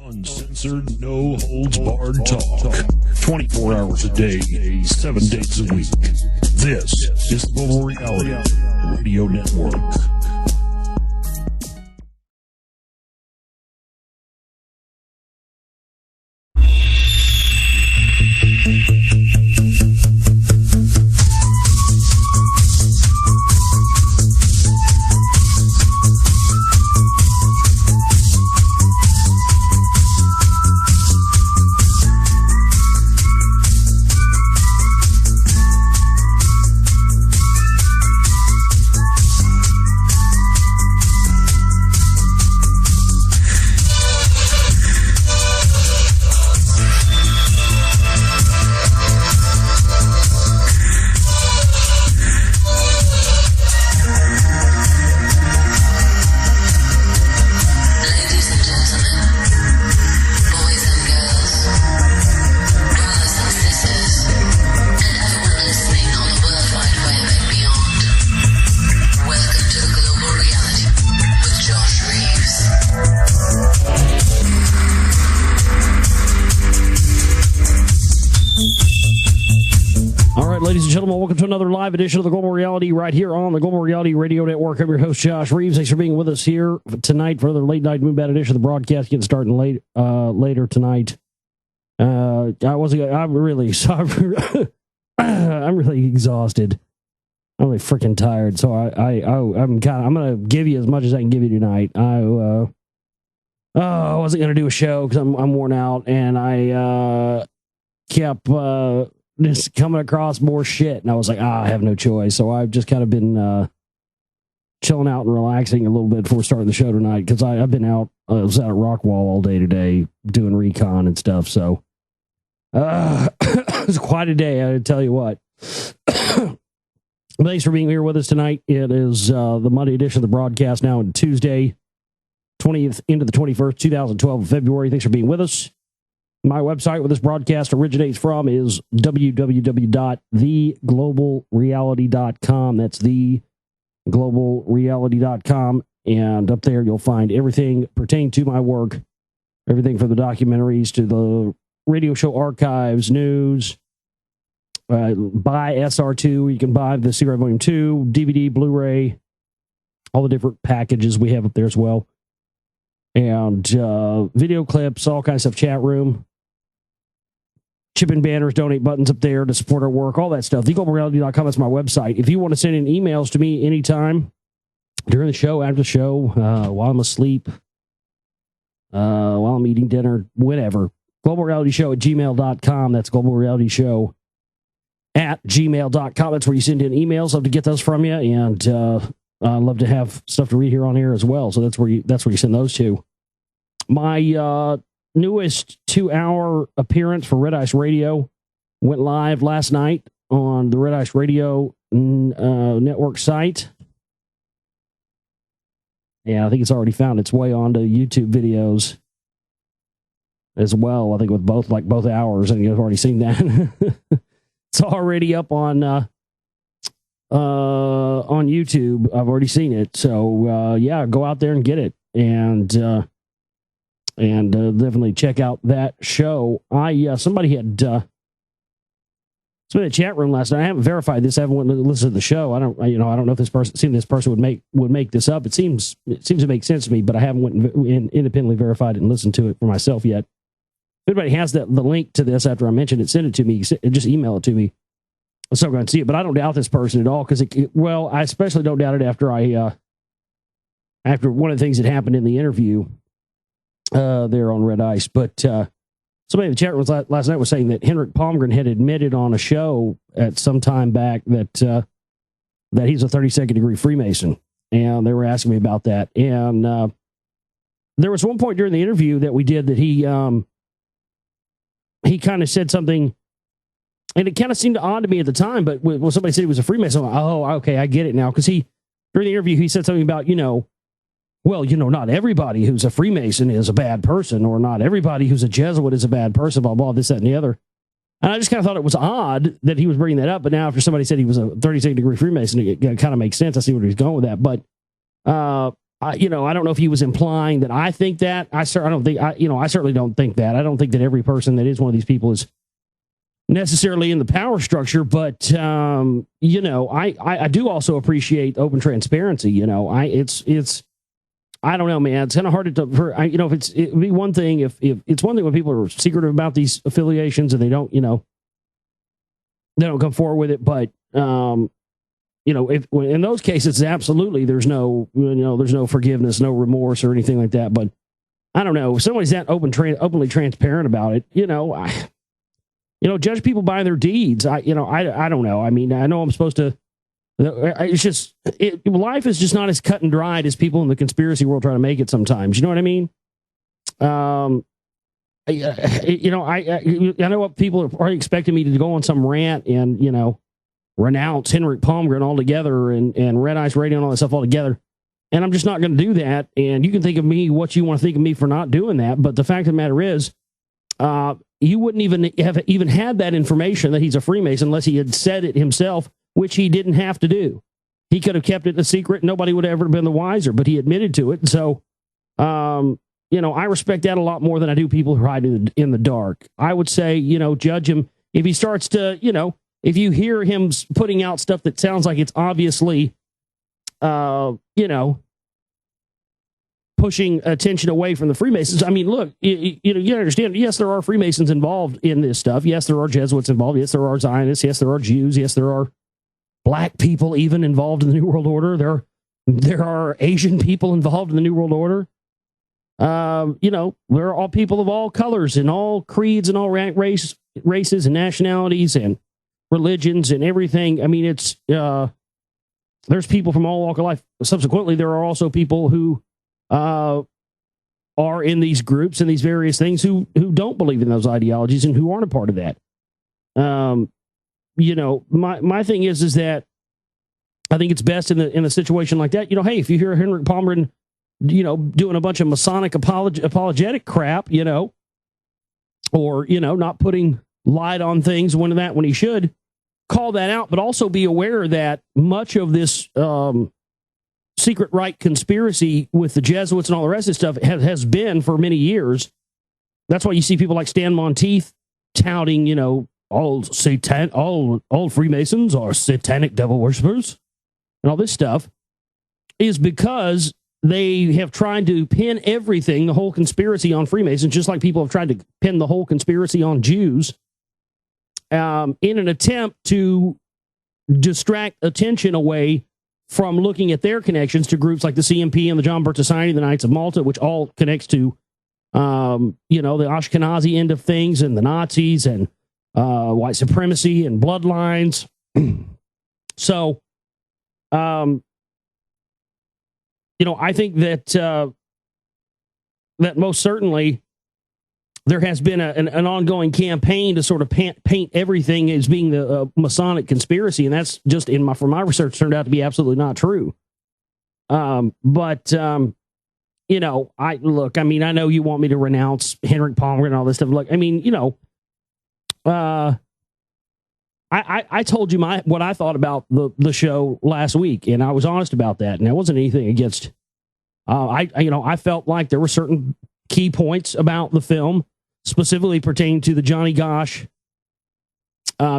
Uncensored, no holds barred talk. 24 hours a day, 7 days a week. This is Global Reality Radio Network. Live edition of the Global Reality right here on the Global Reality Radio Network. I'm your host, Josh Reeves. Thanks for being with us here tonight for another late night Moonbat edition of the broadcast. Getting started later tonight. I'm really exhausted. I'm really freaking tired. So I'm going to give you as much as I can give you tonight. I wasn't going to do a show because I'm worn out, and I kept just coming across more shit, and I was like, I have no choice. So I've just kind of been chilling out and relaxing a little bit before starting the show tonight, because I've been out. I was out at Rockwall all day today doing recon and stuff. So it was quite a day, I tell you what. Thanks for being here with us tonight. It is the Monday edition of the broadcast now on Tuesday, 20th into the 21st, 2012 February. Thanks for being with us. My website where this broadcast originates from is www.theglobalreality.com. That's theglobalreality.com. And up there, you'll find everything pertaining to my work, everything from the documentaries to the radio show archives, news, buy SR2. You can buy the Cigarette Volume 2, DVD, Blu-ray, all the different packages we have up there as well. And video clips, all kinds of stuff, chat room. Chip in banners, donate buttons up there to support our work, all that stuff. TheGlobalReality.com, that's my website. If you want to send in emails to me anytime, during the show, after the show, while I'm asleep, while I'm eating dinner, whatever, globalrealityshow@gmail.com. That's globalrealityshow@gmail.com. That's where you send in emails. Love to get those from you, and I love to have stuff to read here on air as well. So that's where you send those to. My newest 2-hour appearance for Red Ice Radio went live last night on the Red Ice Radio network site. Yeah, I think it's already found its way onto YouTube videos as well. I think with both hours, and you've already seen that. It's already up on YouTube. I've already seen it. So yeah, go out there and get it, and definitely check out that show. Somebody had in the chat room last night. I haven't verified this. I haven't went to listen to the show. I don't know if this person would make this up. It seems to make sense to me, but I haven't went and independently verified it and listened to it for myself yet. If anybody has the link to this after I mentioned it, send it to me. Just email it to me. So I'm going to see it, but I don't doubt this person at all, because I especially don't doubt it after one of the things that happened in the interview there on Red Ice. But somebody in the chat room last night was saying that Henrik Palmgren had admitted on a show at some time back that he's a 32nd degree Freemason, and they were asking me about that. And there was one point during the interview that we did that he kind of said something, and it kind of seemed odd to me at the time, but when somebody said he was a Freemason, I'm like, oh, okay, I get it now. Because during the interview, he said something about, not everybody who's a Freemason is a bad person, or not everybody who's a Jesuit is a bad person, blah, blah, this, that, and the other. And I just kind of thought it was odd that he was bringing that up. But now after somebody said he was a 32nd degree Freemason, it kind of makes sense. I see where he's going with that. But I don't know if he was implying that I think that. I certainly don't think that. I don't think that every person that is one of these people is necessarily in the power structure, but I do also appreciate open transparency. I don't know, man. It's kind of hard to, it'd be one thing if it's one thing when people are secretive about these affiliations and they don't come forward with it. But, if in those cases, absolutely, there's no forgiveness, no remorse or anything like that. But I don't know if somebody's that openly transparent about it, judge people by their deeds. I don't know. I mean, I know I'm supposed to. It's just life is just not as cut and dried as people in the conspiracy world try to make it sometimes. You know what I mean? I know what people are probably expecting me to go on some rant and renounce Henrik Palmgren altogether and Red Ice Radio and all that stuff altogether. And I'm just not going to do that. And you can think of me what you want to think of me for not doing that. But the fact of the matter is, you wouldn't even have had that information that he's a Freemason unless he had said it himself, which he didn't have to do. He could have kept it a secret. Nobody would have ever been the wiser, but he admitted to it. So, I respect that a lot more than I do people who hide in the dark. I would say, judge him if he starts to, if you hear him putting out stuff that sounds like it's obviously, pushing attention away from the Freemasons. I mean, look, you understand. Yes, there are Freemasons involved in this stuff. Yes, there are Jesuits involved. Yes, there are Zionists. Yes, there are Jews. Yes, there are Black people even involved in the New World Order. There are Asian people involved in the New World Order. There are all people of all colors and all creeds and all races and nationalities and religions and everything. I mean, it's there's people from all walk of life. Subsequently, there are also people who are in these groups and these various things who don't believe in those ideologies and who aren't a part of that. My thing is that I think it's best in a situation like that. Hey, if you hear Henrik Palmgren, doing a bunch of Masonic apologetic crap, or not putting light on things when he should, call that out, but also be aware that much of this secret right conspiracy with the Jesuits and all the rest of this stuff has been for many years. That's why you see people like Stan Monteith touting, all Freemasons are satanic devil worshippers and all this stuff, is because they have tried to pin everything, the whole conspiracy, on Freemasons, just like people have tried to pin the whole conspiracy on Jews, in an attempt to distract attention away from looking at their connections to groups like the CMP and the John Birch Society, the Knights of Malta, which all connects to, the Ashkenazi end of things and the Nazis and white supremacy and bloodlines. So, I think that that most certainly there has been an ongoing campaign to sort of paint everything as being the Masonic conspiracy, and that's just from my research turned out to be absolutely not true. I know you want me to renounce Henrik Palmgren and all this stuff. Look, I told you what I thought about the show last week, and I was honest about that, and there wasn't anything against. I felt like there were certain key points about the film, specifically pertaining to the Johnny Gosch,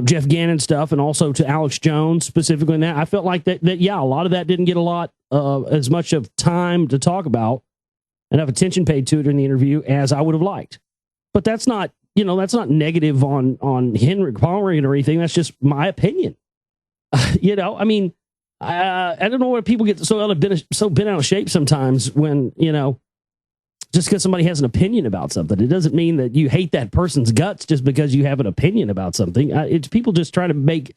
Jeff Gannon stuff, and also to Alex Jones specifically in that. I felt like that a lot of that didn't get a lot as much of time to talk about, enough attention paid to it in the interview as I would have liked. But that's not negative on Henrik Palmgren or anything. That's just my opinion. I don't know why people get so bent out of shape sometimes when, just because somebody has an opinion about something. It doesn't mean that you hate that person's guts just because you have an opinion about something. It's people just trying to make,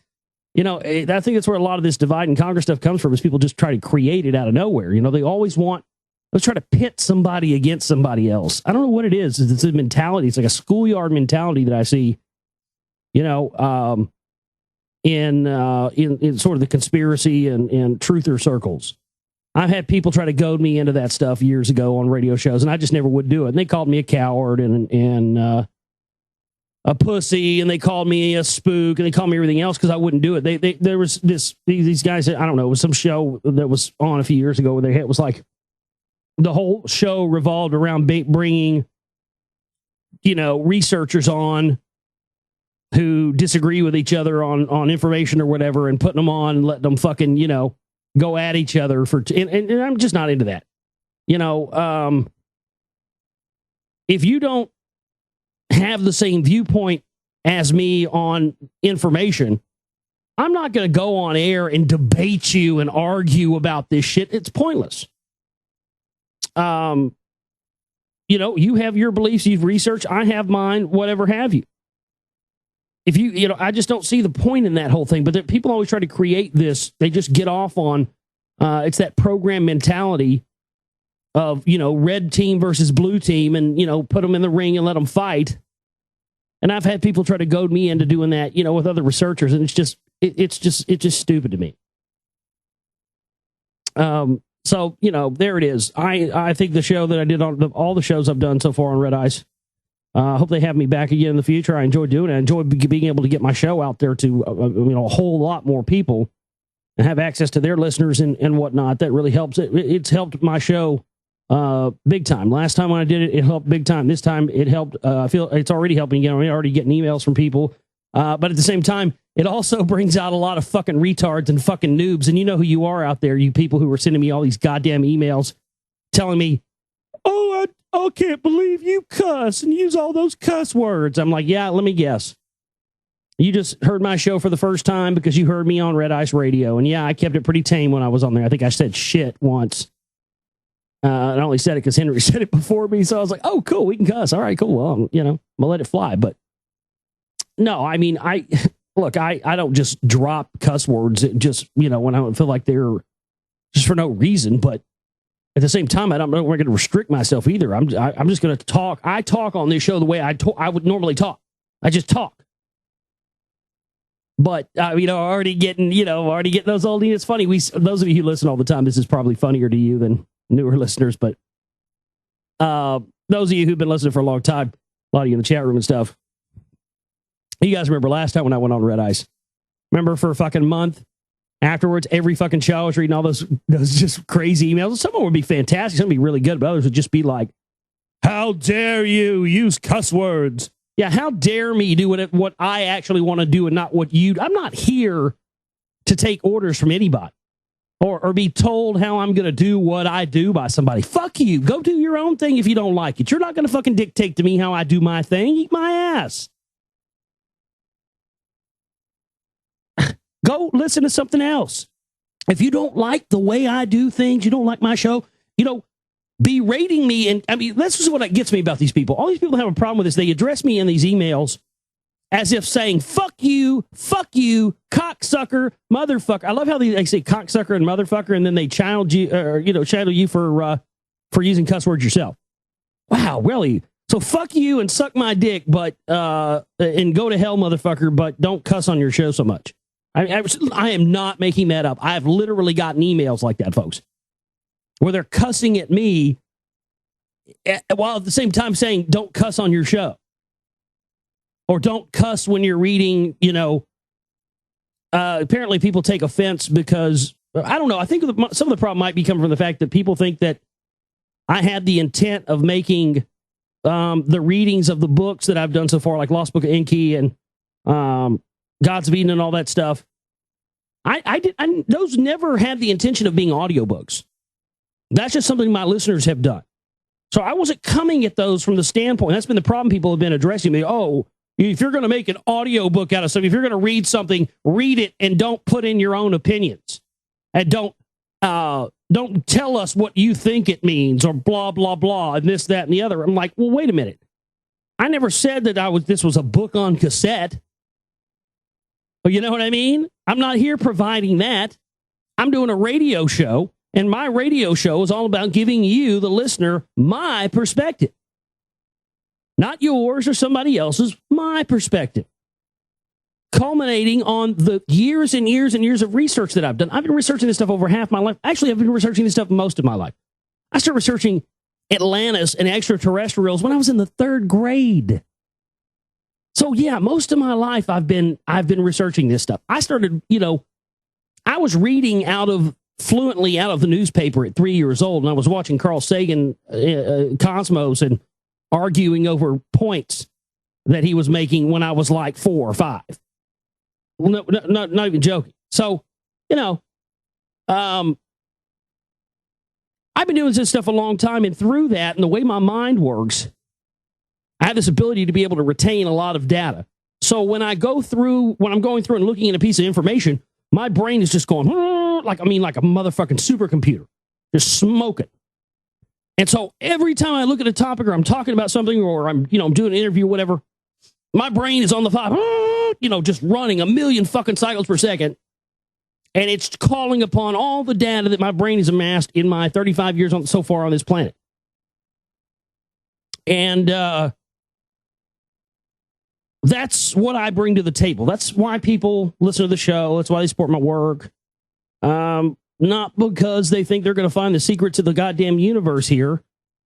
I think that's where a lot of this divide and conquer stuff comes from, is people just try to create it out of nowhere. They always let's try to pit somebody against somebody else. I don't know what it is. It's a mentality. It's like a schoolyard mentality that I see, in sort of the conspiracy and truther circles. I've had people try to goad me into that stuff years ago on radio shows, and I just never would do it. And they called me a coward and a pussy, and they called me a spook, and they called me everything else because I wouldn't do it. There was these guys that, I don't know, it was some show that was on a few years ago where it was like, the whole show revolved around bringing, researchers on who disagree with each other on information or whatever, and putting them on and letting them fucking, go at each other and I'm just not into that. If you don't have the same viewpoint as me on information, I'm not going to go on air and debate you and argue about this shit. It's pointless. You have your beliefs, you've researched, I have mine, whatever have you. If I just don't see the point in that whole thing. But people always try to create this. They just get off on, it's that program mentality of, red team versus blue team, and, put them in the ring and let them fight. And I've had people try to goad me into doing that, with other researchers. And it's just stupid to me. So, there it is. I think the show that I did on all the shows I've done so far on Red Ice, I hope they have me back again in the future. I enjoy doing it. I enjoy being able to get my show out there to a whole lot more people and have access to their listeners and whatnot. That really helps. It's helped my show big time. Last time when I did it, it helped big time. This time it helped. I feel it's already helping. I'm already getting emails from people. But at the same time, it also brings out a lot of fucking retards and fucking noobs. And you know who you are out there, you people who are sending me all these goddamn emails telling me, oh, I can't believe you cuss and use all those cuss words. I'm like, yeah, let me guess. You just heard my show for the first time because you heard me on Red Ice Radio. And yeah, I kept it pretty tame when I was on there. I think I said shit once. And I only said it because Henry said it before me. So I was like, oh, cool, we can cuss. All right, cool. Well, I'll let it fly. But no, I mean, I don't just drop cuss words just, when I don't feel like they're just for no reason. But at the same time, I'm not going to restrict myself either. I'm just going to talk. I talk on this show the way I would normally talk. I just talk. But, already getting those old, it's funny. Those of you who listen all the time, this is probably funnier to you than newer listeners. But those of you who've been listening for a long time, a lot of you in the chat room and stuff, you guys remember last time when I went on Red Ice? Remember for a fucking month afterwards, every fucking show I was reading all those just crazy emails. Some of them would be fantastic, some would be really good, but others would just be like, how dare you use cuss words? Yeah, how dare me do what I actually want to do and not what you... I'm not here to take orders from anybody or be told how I'm going to do what I do by somebody. Fuck you. Go do your own thing if you don't like it. You're not going to fucking dictate to me how I do my thing. Eat my ass. Go listen to something else. If you don't like the way I do things, you don't like my show, be rating me. And I mean, this is what gets me about these people. All these people have a problem with this. They address me in these emails as if saying, fuck you, cocksucker, motherfucker. I love how they say cocksucker and motherfucker, and then they channel you for using cuss words yourself. Wow, really? So fuck you and suck my dick, but and go to hell, motherfucker, but don't cuss on your show so much. I am not making that up. I've literally gotten emails like that, folks, where they're cussing at me while at the same time saying, don't cuss on your show. Or don't cuss when you're reading, apparently people take offense because, I don't know, I think some of the problem might be coming from the fact that people think that I had the intent of making the readings of the books that I've done so far, like Lost Book of Enki and Gods of Eden and all that stuff. Those never had the intention of being audiobooks. That's just something my listeners have done. So I wasn't coming at those from the standpoint. That's been the problem people have been addressing me. Oh, if you're going to make an audiobook out of something, if you're going to read something, read it and don't put in your own opinions. And don't tell us what you think it means or blah, blah, blah, and this, that, and the other. I'm like, well, wait a minute. I never said that this was a book on cassette. You know what I mean? I'm not here providing that. I'm doing a radio show, and my radio show is all about giving you, the listener, my perspective. Not yours or somebody else's, my perspective. Culminating on the years and years and years of research that I've done. I've been researching this stuff over half my life. Actually, I've been researching this stuff most of my life. I started researching Atlantis and extraterrestrials when I was in the 3rd grade. So yeah, most of my life I've been researching this stuff. I started, I was reading out of fluently out of the newspaper at 3 years old, and I was watching Carl Sagan, Cosmos, and arguing over points that he was making when I was like 4 or 5. Well, no, not even joking. So, I've been doing this stuff a long time, and through that, and the way my mind works, I have this ability to be able to retain a lot of data. So when I'm going through and looking at a piece of information, my brain is just going, like a motherfucking supercomputer, just smoking. And so every time I look at a topic, or I'm talking about something, or I'm doing an interview, whatever, my brain is on the 5, just running a million fucking cycles per second. And it's calling upon all the data that my brain has amassed in my 35 years so far on this planet. And that's what I bring to the table. That's why people listen to the show. That's why they support my work. Not because they think they're going to find the secrets of the goddamn universe here,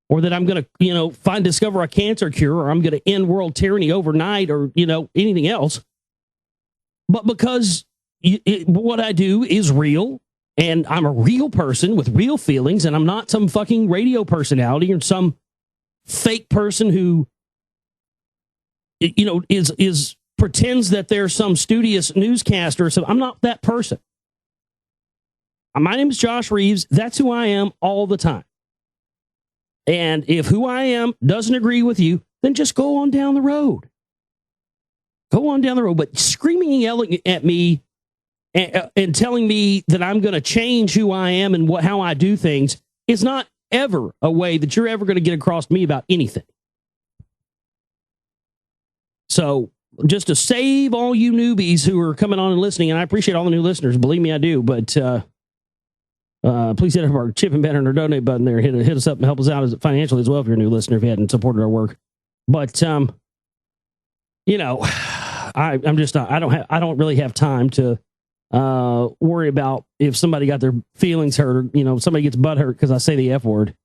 or that I'm going to, discover a cancer cure, or I'm going to end world tyranny overnight, or, anything else. But because what I do is real, and I'm a real person with real feelings, and I'm not some fucking radio personality or some fake person who, is pretends that they're some studious newscaster. So I'm not that person. My name is Josh Reeves. That's who I am all the time. And if who I am doesn't agree with you, then just go on down the road. Go on down the road. But screaming and yelling at me and telling me that I'm going to change who I am and how I do things is not ever a way that you're ever going to get across to me about anything. So just to save all you newbies who are coming on and listening, and I appreciate all the new listeners, believe me, I do, but please hit up our chip and banner and our donate button there. Hit us up and help us out financially as well if you're a new listener, if you hadn't supported our work. But, I'm just not, I don't really have time to worry about if somebody got their feelings hurt, or, somebody gets butt hurt because I say the F word.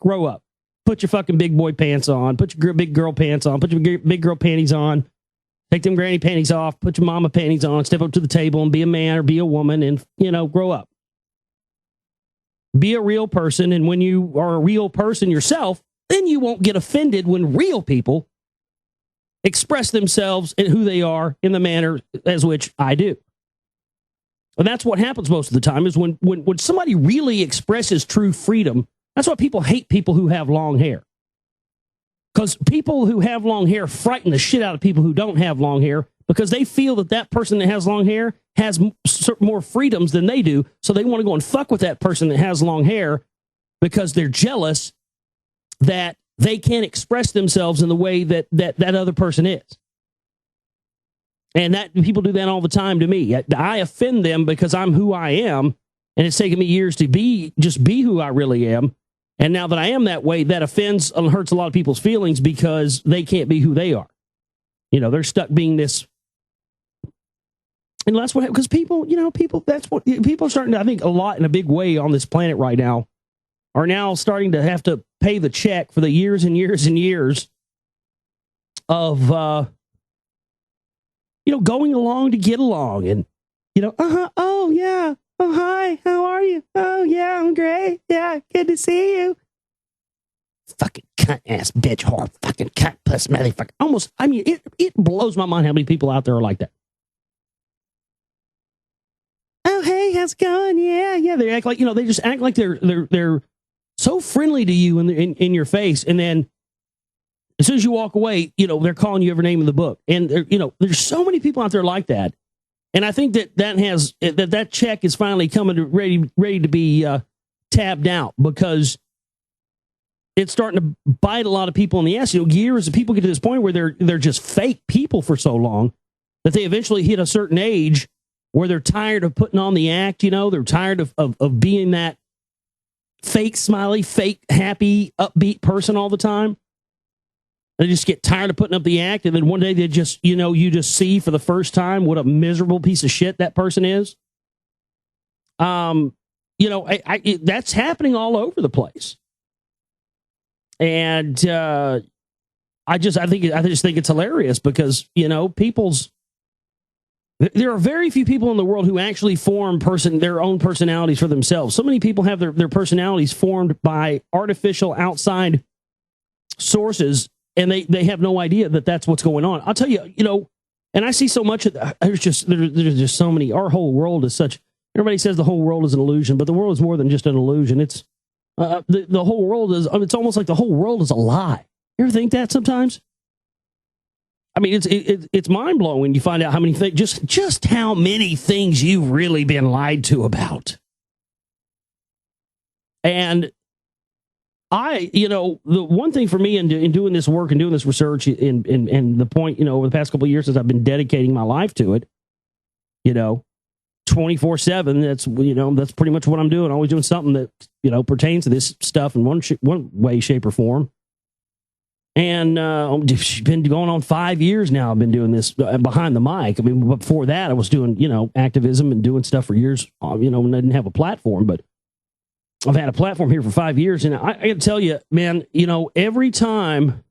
Grow up. Put your fucking big boy pants on. Put your big girl pants on. Put your big girl panties on. Take them granny panties off. Put your mama panties on. Step up to the table and be a man or be a woman and, grow up. Be a real person. And when you are a real person yourself, then you won't get offended when real people express themselves and who they are in the manner as which I do. And that's what happens most of the time is when somebody really expresses true freedom. That's why people hate people who have long hair. Because people who have long hair frighten the shit out of people who don't have long hair because they feel that person that has long hair has more freedoms than they do. So they want to go and fuck with that person that has long hair because they're jealous that they can't express themselves in the way that other person is. And that people do that all the time to me. I offend them because I'm who I am, and it's taken me years to be who I really am. And now that I am that way, that offends and hurts a lot of people's feelings because they can't be who they are. They're stuck being this. And that's what, because people are starting to, I think, a lot in a big way on this planet right now, are now starting to have to pay the check for the years and years and years of, going along to get along. And, oh, yeah. Oh, hi, how are you? Oh, yeah, I'm great. Yeah, good to see you. Fucking cunt ass bitch whore. Fucking cunt plus motherfucker. Almost, it blows my mind how many people out there are like that. Oh, hey, how's it going? Yeah. They act like, they just act like they're so friendly to you in your face. And then as soon as you walk away, they're calling you every name in the book. And, there's so many people out there like that. And I think that check is finally coming to ready to be tabbed out because it's starting to bite a lot of people in the ass. Years of people get to this point where they're just fake people for so long that they eventually hit a certain age where they're tired of putting on the act. They're tired of being that fake smiley, fake happy, upbeat person all the time. They just get tired of putting up the act, and then one day they just, you just see for the first time what a miserable piece of shit that person is. That's happening all over the place, and I just think it's hilarious because people's There are very few people in the world who actually form their own personalities for themselves. So many people have their personalities formed by artificial outside sources, and they have no idea that that's what's going on. I'll tell you, and I see so much of that. There's just so many. Our whole world is such. Everybody says the whole world is an illusion, but the world is more than just an illusion. It's the whole world is. It's almost like the whole world is a lie. You ever think that sometimes? I mean, it's mind blowing when you find out how many things, just how many things you've really been lied to about. And the one thing for me in doing this work and doing this research, and the point, over the past couple of years as I've been dedicating my life to it, 24/7. That's pretty much what I'm doing. Always doing something that pertains to this stuff in one way, shape, or form. And it's been going on 5 years now. I've been doing this behind the mic. I mean, before that, I was doing, activism and doing stuff for years, when I didn't have a platform. But I've had a platform here for 5 years. And I got to tell you, man, every time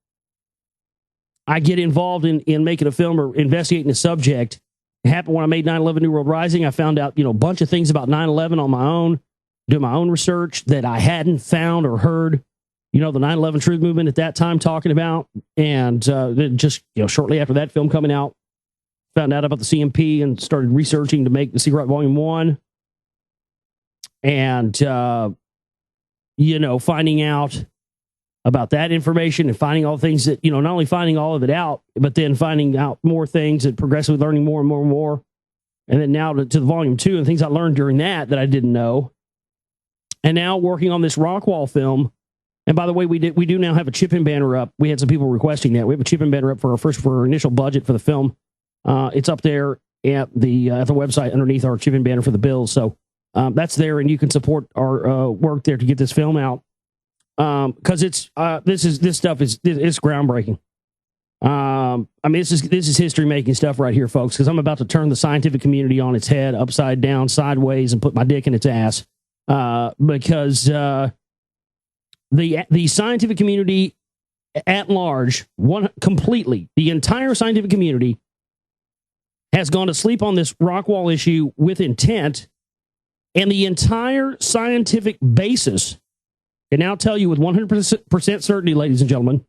I get involved in making a film or investigating a subject, it happened when I made 9/11 New World Rising. I found out, a bunch of things about 9/11 on my own, doing my own research that I hadn't found or heard the 9/11 Truth Movement at that time talking about. And just, shortly after that film coming out, found out about the CMP and started researching to make The Secret Volume 1. And, finding out about that information and finding all the things that, not only finding all of it out, but then finding out more things and progressively learning more and more and more. And then now to the Volume 2 and things I learned during that I didn't know. And now working on this Rockwall film. And by the way, we do now have a chip-in banner up. We had some people requesting that. We have a chip-in banner up for our initial budget for the film. It's up there at the website underneath our chip-in banner for the bills. So that's there, and you can support our work there to get this film out. Because this stuff is groundbreaking. This is history making stuff right here, folks. Because I'm about to turn the scientific community on its head, upside down, sideways, and put my dick in its ass. Because the scientific community at large, completely, the entire scientific community has gone to sleep on this Rockwall issue with intent, and the entire scientific basis can now tell you with 100% certainty, ladies and gentlemen,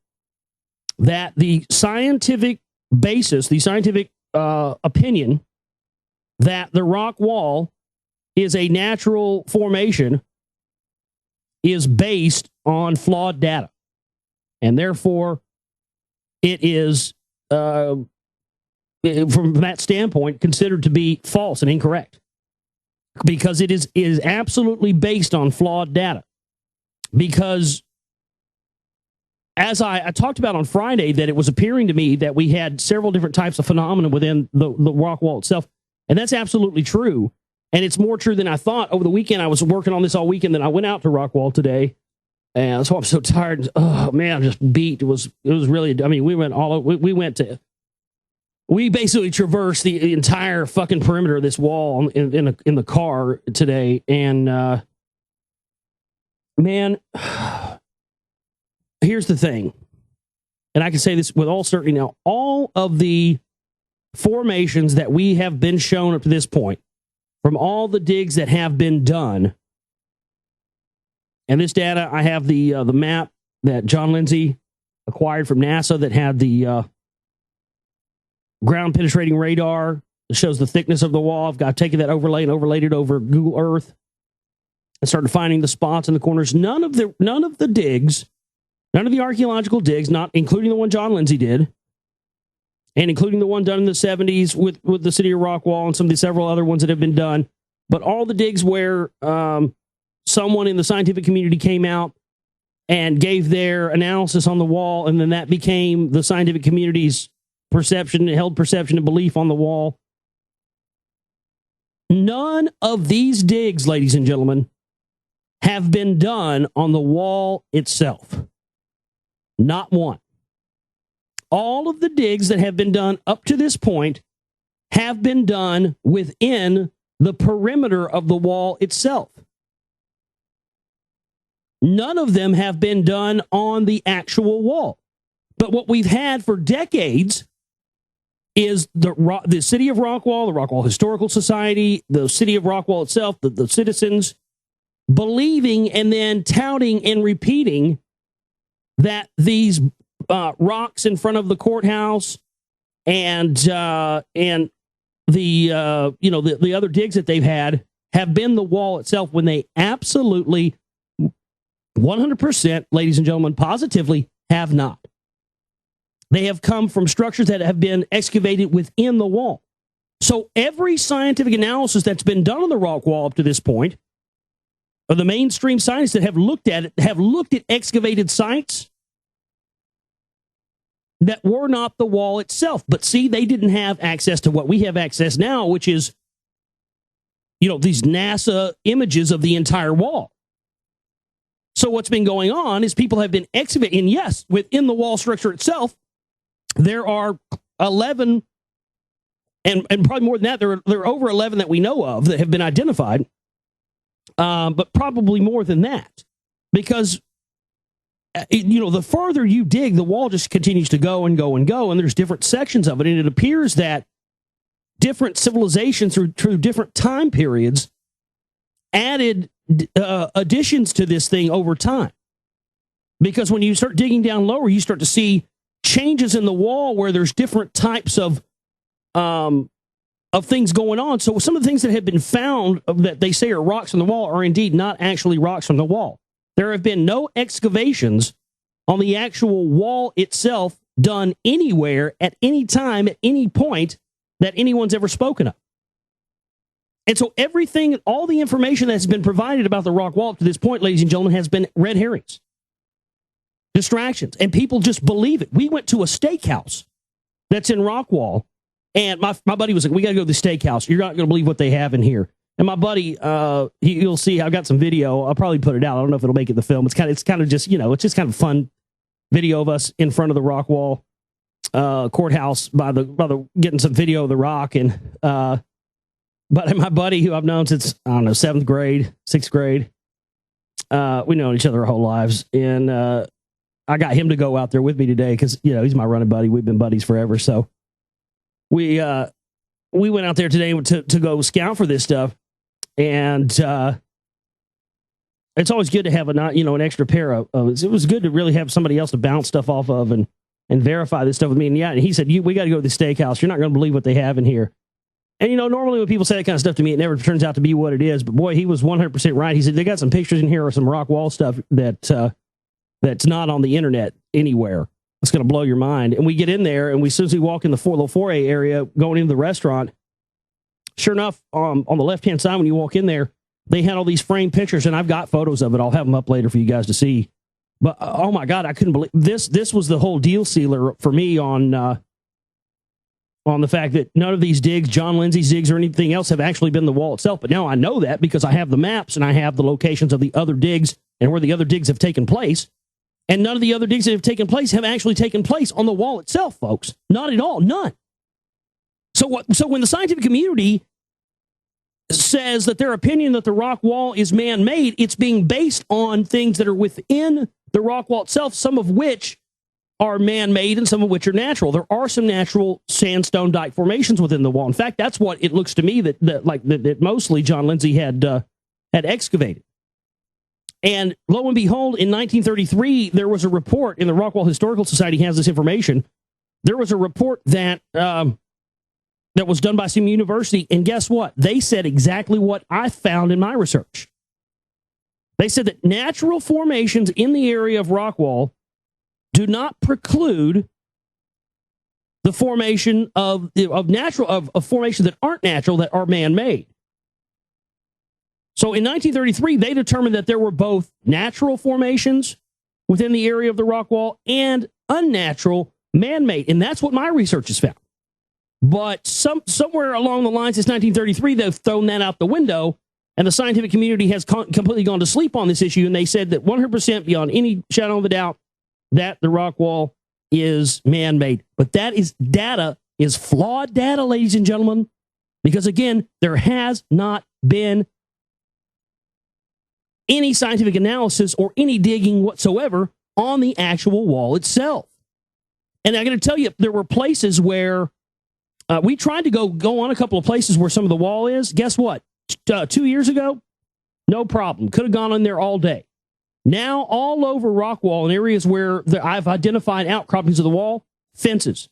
that the scientific basis, the scientific opinion that the rock wall is a natural formation is based on flawed data. And therefore, it is, from that standpoint, considered to be false and incorrect. Because it is absolutely based on flawed data. Because, as I talked about on Friday, that it was appearing to me that we had several different types of phenomena within the rock wall itself. And that's absolutely true. And it's more true than I thought. Over the weekend, I was working on this all weekend. Then I went out to Rockwall today. And so I'm so tired. Oh, man, I'm just beat. It was really, we went all over. We basically traversed the entire fucking perimeter of this wall in the car today. And, man, here's the thing. And I can say this with all certainty now. All of the formations that we have been shown up to this point, from all the digs that have been done, and this data, I have the map that John Lindsay acquired from NASA that had the ground penetrating radar that shows the thickness of the wall. I've got taken that overlay and overlaid it over Google Earth and started finding the spots in the corners. None of the digs, none of the archaeological digs, not including the one John Lindsay did, and including the one done in the 70s with the city of Rockwall and some of the several other ones that have been done, but all the digs where someone in the scientific community came out and gave their analysis on the wall, and then that became the scientific community's held perception and belief on the wall. None of these digs, ladies and gentlemen, have been done on the wall itself. Not one. All of the digs that have been done up to this point have been done within the perimeter of the wall itself. None of them have been done on the actual wall. But what we've had for decades is the city of Rockwall, the Rockwall Historical Society, the city of Rockwall itself, the citizens believing and then touting and repeating that these rocks in front of the courthouse and the other digs that they've had have been the wall itself, when they absolutely 100%, ladies and gentlemen, positively have not. They have come from structures that have been excavated within the wall. So every scientific analysis that's been done on the rock wall up to this point, of the mainstream scientists that have looked at it, have looked at excavated sites that were not the wall itself. But see, they didn't have access to what we have access now, which is, these NASA images of the entire wall. So what's been going on is people have been excavating, and yes, within the wall structure itself, there are 11, and probably more than that, there are over 11 that we know of that have been identified, but probably more than that, because, the farther you dig, the wall just continues to go and go and go, and there's different sections of it, and it appears that different civilizations through different time periods added additions to this thing over time. Because when you start digging down lower, you start to see changes in the wall where there's different types of things going on. So some of the things that have been found that they say are rocks on the wall are indeed not actually rocks from the wall. There have been no excavations on the actual wall itself done anywhere at any time, at any point that anyone's ever spoken of. And so everything, all the information that's been provided about the rock wall up to this point, ladies and gentlemen, has been red herrings, distractions, and people just believe it. We went to a steakhouse that's in Rockwall, and my buddy was like, "We got to go to the steakhouse. You're not going to believe what they have in here." And my buddy, you'll see, I've got some video. I'll probably put it out. I don't know if it'll make it the film. It's kind of just, it's just kind of fun video of us in front of the Rockwall courthouse by the getting some video of the rock. And but my buddy, who I've known since, I don't know, 7th grade, 6th grade, we know each other our whole lives. And I got him to go out there with me today because, he's my running buddy. We've been buddies forever. So we went out there today to go scout for this stuff. And it's always good to have an extra pair of it was good to really have somebody else to bounce stuff off of and verify this stuff with me. And he said, we got to go to the steakhouse. You're not going to believe what they have in here. And, normally when people say that kind of stuff to me, it never turns out to be what it is. But boy, he was 100% right. He said, they got some pictures in here or some rock wall stuff that's not on the internet anywhere. It's going to blow your mind. And we get in there, and as soon as we walk in the little foyer area going into the restaurant, sure enough, on the left-hand side, when you walk in there, they had all these framed pictures, and I've got photos of it. I'll have them up later for you guys to see. But, oh, my God, I couldn't believe this. This was the whole deal sealer for me on the fact that none of these digs, John Lindsay's digs or anything else, have actually been the wall itself. But now I know that because I have the maps and I have the locations of the other digs and where the other digs have taken place. And none of the other digs that have taken place have actually taken place on the wall itself, folks. Not at all. None. So when the scientific community says that their opinion that the rock wall is man-made, it's being based on things that are within the rock wall itself, some of which are man-made and some of which are natural. There are some natural sandstone dike formations within the wall. In fact, that's what it looks to me that mostly John Lindsay had excavated. And lo and behold, in 1933, there was a report, in the Rockwall Historical Society has this information. There was a report that was done by some university, and guess what? They said exactly what I found in my research. They said that natural formations in the area of Rockwall do not preclude the formation of formations that aren't natural, that are man-made. So in 1933, they determined that there were both natural formations within the area of the rock wall and unnatural man-made. And that's what my research has found. But somewhere along the lines since 1933, they've thrown that out the window, and the scientific community has completely gone to sleep on this issue, and they said that 100% beyond any shadow of a doubt that the rock wall is man-made. But that is data, is flawed data, ladies and gentlemen, because, again, there has not been any scientific analysis or any digging whatsoever on the actual wall itself. And I'm going to tell you, there were places where We tried to go on a couple of places where some of the wall is. Guess what? 2 years ago, no problem. Could have gone in there all day. Now, all over Rockwall and areas where I've identified outcroppings of the wall, fences.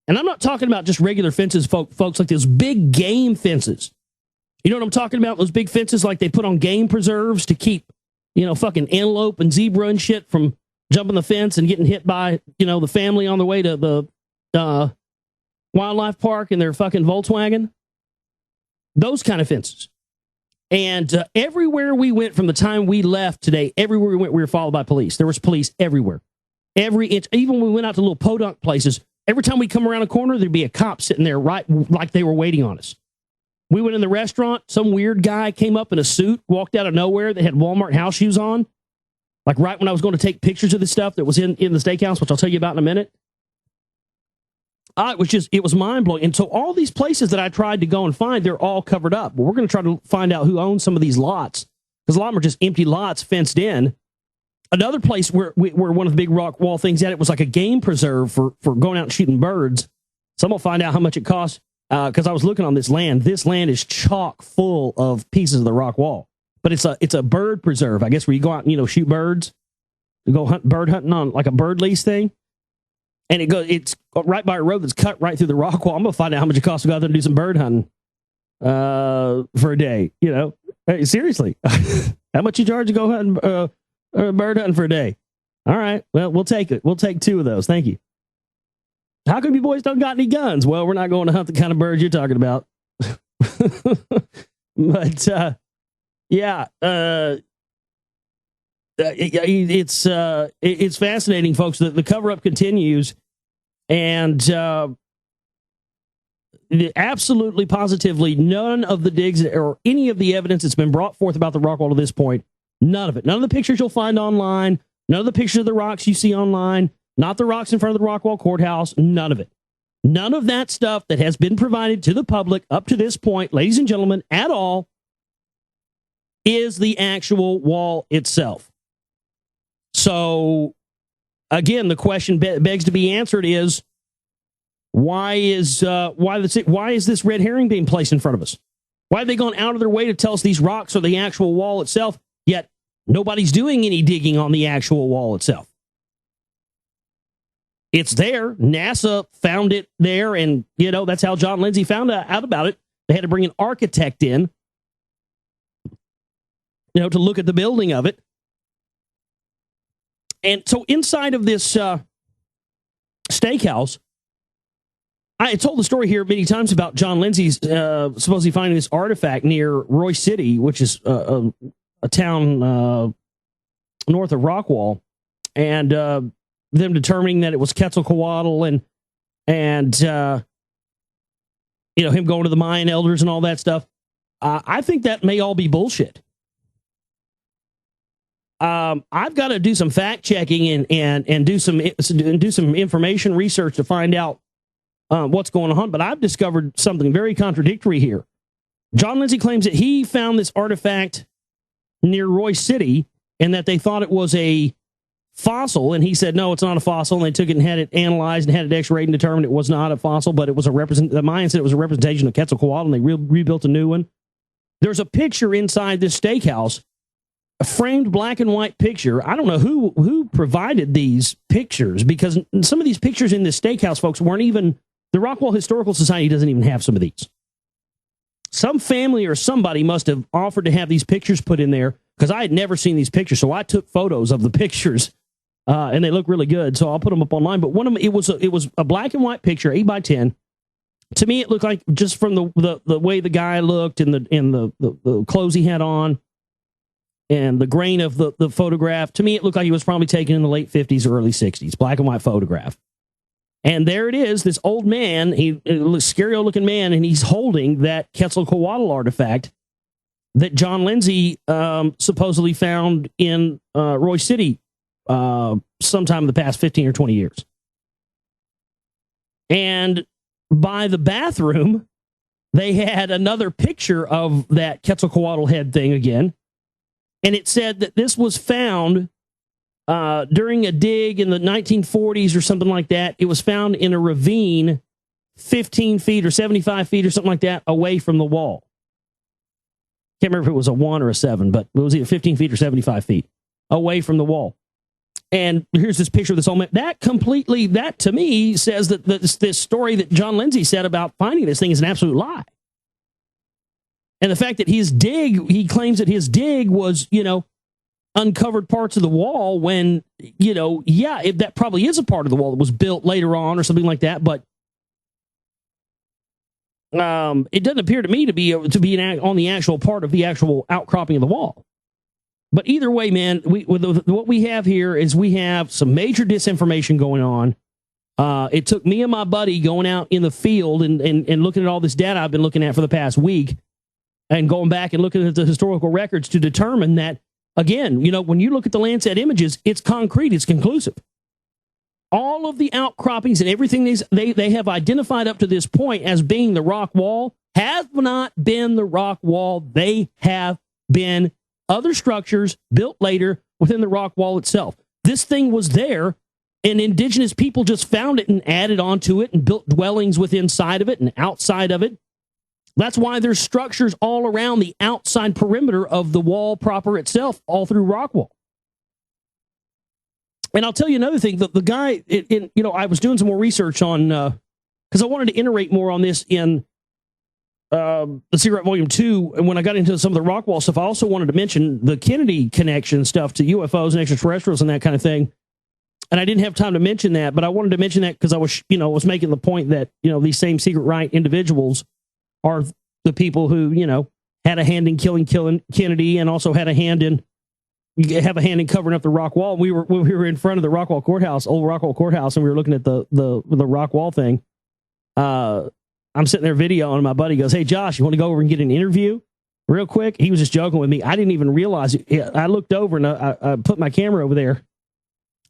And I'm not talking about just regular fences, folks, like those big game fences. You know what I'm talking about? Those big fences like they put on game preserves to keep, fucking antelope and zebra and shit from jumping the fence and getting hit by, the family on the way to the wildlife park in their fucking Volkswagen. Those kind of fences. And everywhere we went from the time we left today, everywhere we went, we were followed by police. There was police everywhere. Every inch, even when we went out to little podunk places, every time we come around a corner, there'd be a cop sitting there right like they were waiting on us. We went in the restaurant. Some weird guy came up in a suit, walked out of nowhere that had Walmart house shoes on. Like right when I was going to take pictures of the stuff that was in the steakhouse, which I'll tell you about in a minute. It was mind-blowing. And so all these places that I tried to go and find, they're all covered up. But we're going to try to find out who owns some of these lots, because a lot of them are just empty lots fenced in. Another place where one of the big rock wall things at, it was like a game preserve for going out and shooting birds. So I'm going to find out how much it costs, because I was looking on this land. This land is chock full of pieces of the rock wall. But it's a bird preserve, I guess, where you go out and, shoot birds. You go bird hunting on like a bird lease thing. And it's right by a road that's cut right through the rock wall. I'm going to find out how much it costs to go out there and do some bird hunting for a day. Hey, seriously. How much you charge to go hunting, bird hunting for a day? All right. Well, we'll take it. We'll take 2 of those. Thank you. How come you boys don't got any guns? Well, we're not going to hunt the kind of birds you're talking about. But, yeah. It's fascinating, folks. The cover-up continues, and absolutely, positively, none of the digs or any of the evidence that's been brought forth about the rock wall to this point, none of it. None of the pictures you'll find online, none of the pictures of the rocks you see online, not the rocks in front of the Rockwall Courthouse, none of it. None of that stuff that has been provided to the public up to this point, ladies and gentlemen, at all, is the actual wall itself. So, again, the question begs to be answered is, why is this red herring being placed in front of us? Why have they gone out of their way to tell us these rocks are the actual wall itself, yet nobody's doing any digging on the actual wall itself? It's there. NASA found it there, and, that's how John Lindsay found out about it. They had to bring an architect in, to look at the building of it. And so inside of this steakhouse, I told the story here many times about John Lindsay's supposedly finding this artifact near Royce City, which is a town north of Rockwall, and them determining that it was Quetzalcoatl and him going to the Mayan elders and all that stuff. I think that may all be bullshit. I've got to do some fact checking and do some information research to find out what's going on. But I've discovered something very contradictory here. John Lindsay claims that he found this artifact near Royce City and that they thought it was a fossil. And he said, no, it's not a fossil. And they took it and had it analyzed and had it x-rayed and determined it was not a fossil, but it was the Mayans said it was a representation of Quetzalcoatl, and they rebuilt a new one. There's a picture inside this steakhouse, a framed black and white picture. I don't know who provided these pictures, because some of these pictures in this steakhouse, folks, weren't even, the Rockwall Historical Society doesn't even have some of these. Some family or somebody must have offered to have these pictures put in there, because I had never seen these pictures. So I took photos of the pictures, and they look really good. So I'll put them up online. But one of them, it was a black and white picture, 8x10. To me, it looked like, just from the way the guy looked and the clothes he had on, and the grain of the photograph, to me, it looked like he was probably taken in the late 50s or early 60s, black and white photograph. And there it is, this old man, a scary-looking man, and he's holding that Quetzalcoatl artifact that John Lindsay supposedly found in Royce City sometime in the past 15 or 20 years. And by the bathroom, they had another picture of that Quetzalcoatl head thing again. And it said that this was found during a dig in the 1940s or something like that. It was found in a ravine 15 feet or 75 feet or something like that away from the wall. Can't remember if it was a 1 or a 7, but it was either 15 feet or 75 feet away from the wall. And here's this picture of this old man. That to me says that this story that John Lindsay said about finding this thing is an absolute lie. And the fact that he claims that his dig was, uncovered parts of the wall when, if that probably is a part of the wall that was built later on or something like that. But it doesn't appear to me to be on the actual part of the actual outcropping of the wall. But either way, man, what we have here is we have some major disinformation going on. It took me and my buddy going out in the field and looking at all this data I've been looking at for the past week and going back and looking at the historical records to determine that, again, when you look at the Landsat images, it's concrete, it's conclusive. All of the outcroppings and everything they have identified up to this point as being the rock wall have not been the rock wall. They have been other structures built later within the rock wall itself. This thing was there, and indigenous people just found it and added onto it and built dwellings within inside of it and outside of it. That's why there's structures all around the outside perimeter of the wall proper itself, all through Rockwall. And I'll tell you another thing. The guy, I was doing some more research on, because I wanted to iterate more on this in the Cigarette Volume 2. And when I got into some of the Rockwall stuff, I also wanted to mention the Kennedy connection stuff to UFOs and extraterrestrials and that kind of thing. And I didn't have time to mention that, but I wanted to mention that because I was making the point that, these same secret right individuals are the people who, had a hand in killing Kennedy and also had a hand in covering up the rock wall. We were in front of the Rockwall Courthouse, old Rockwall Courthouse, and we were looking at the rock wall thing. I'm sitting there videoing, and my buddy goes, "Hey, Josh, you want to go over and get an interview real quick?" He was just joking with me. I didn't even realize it. I looked over and I put my camera over there.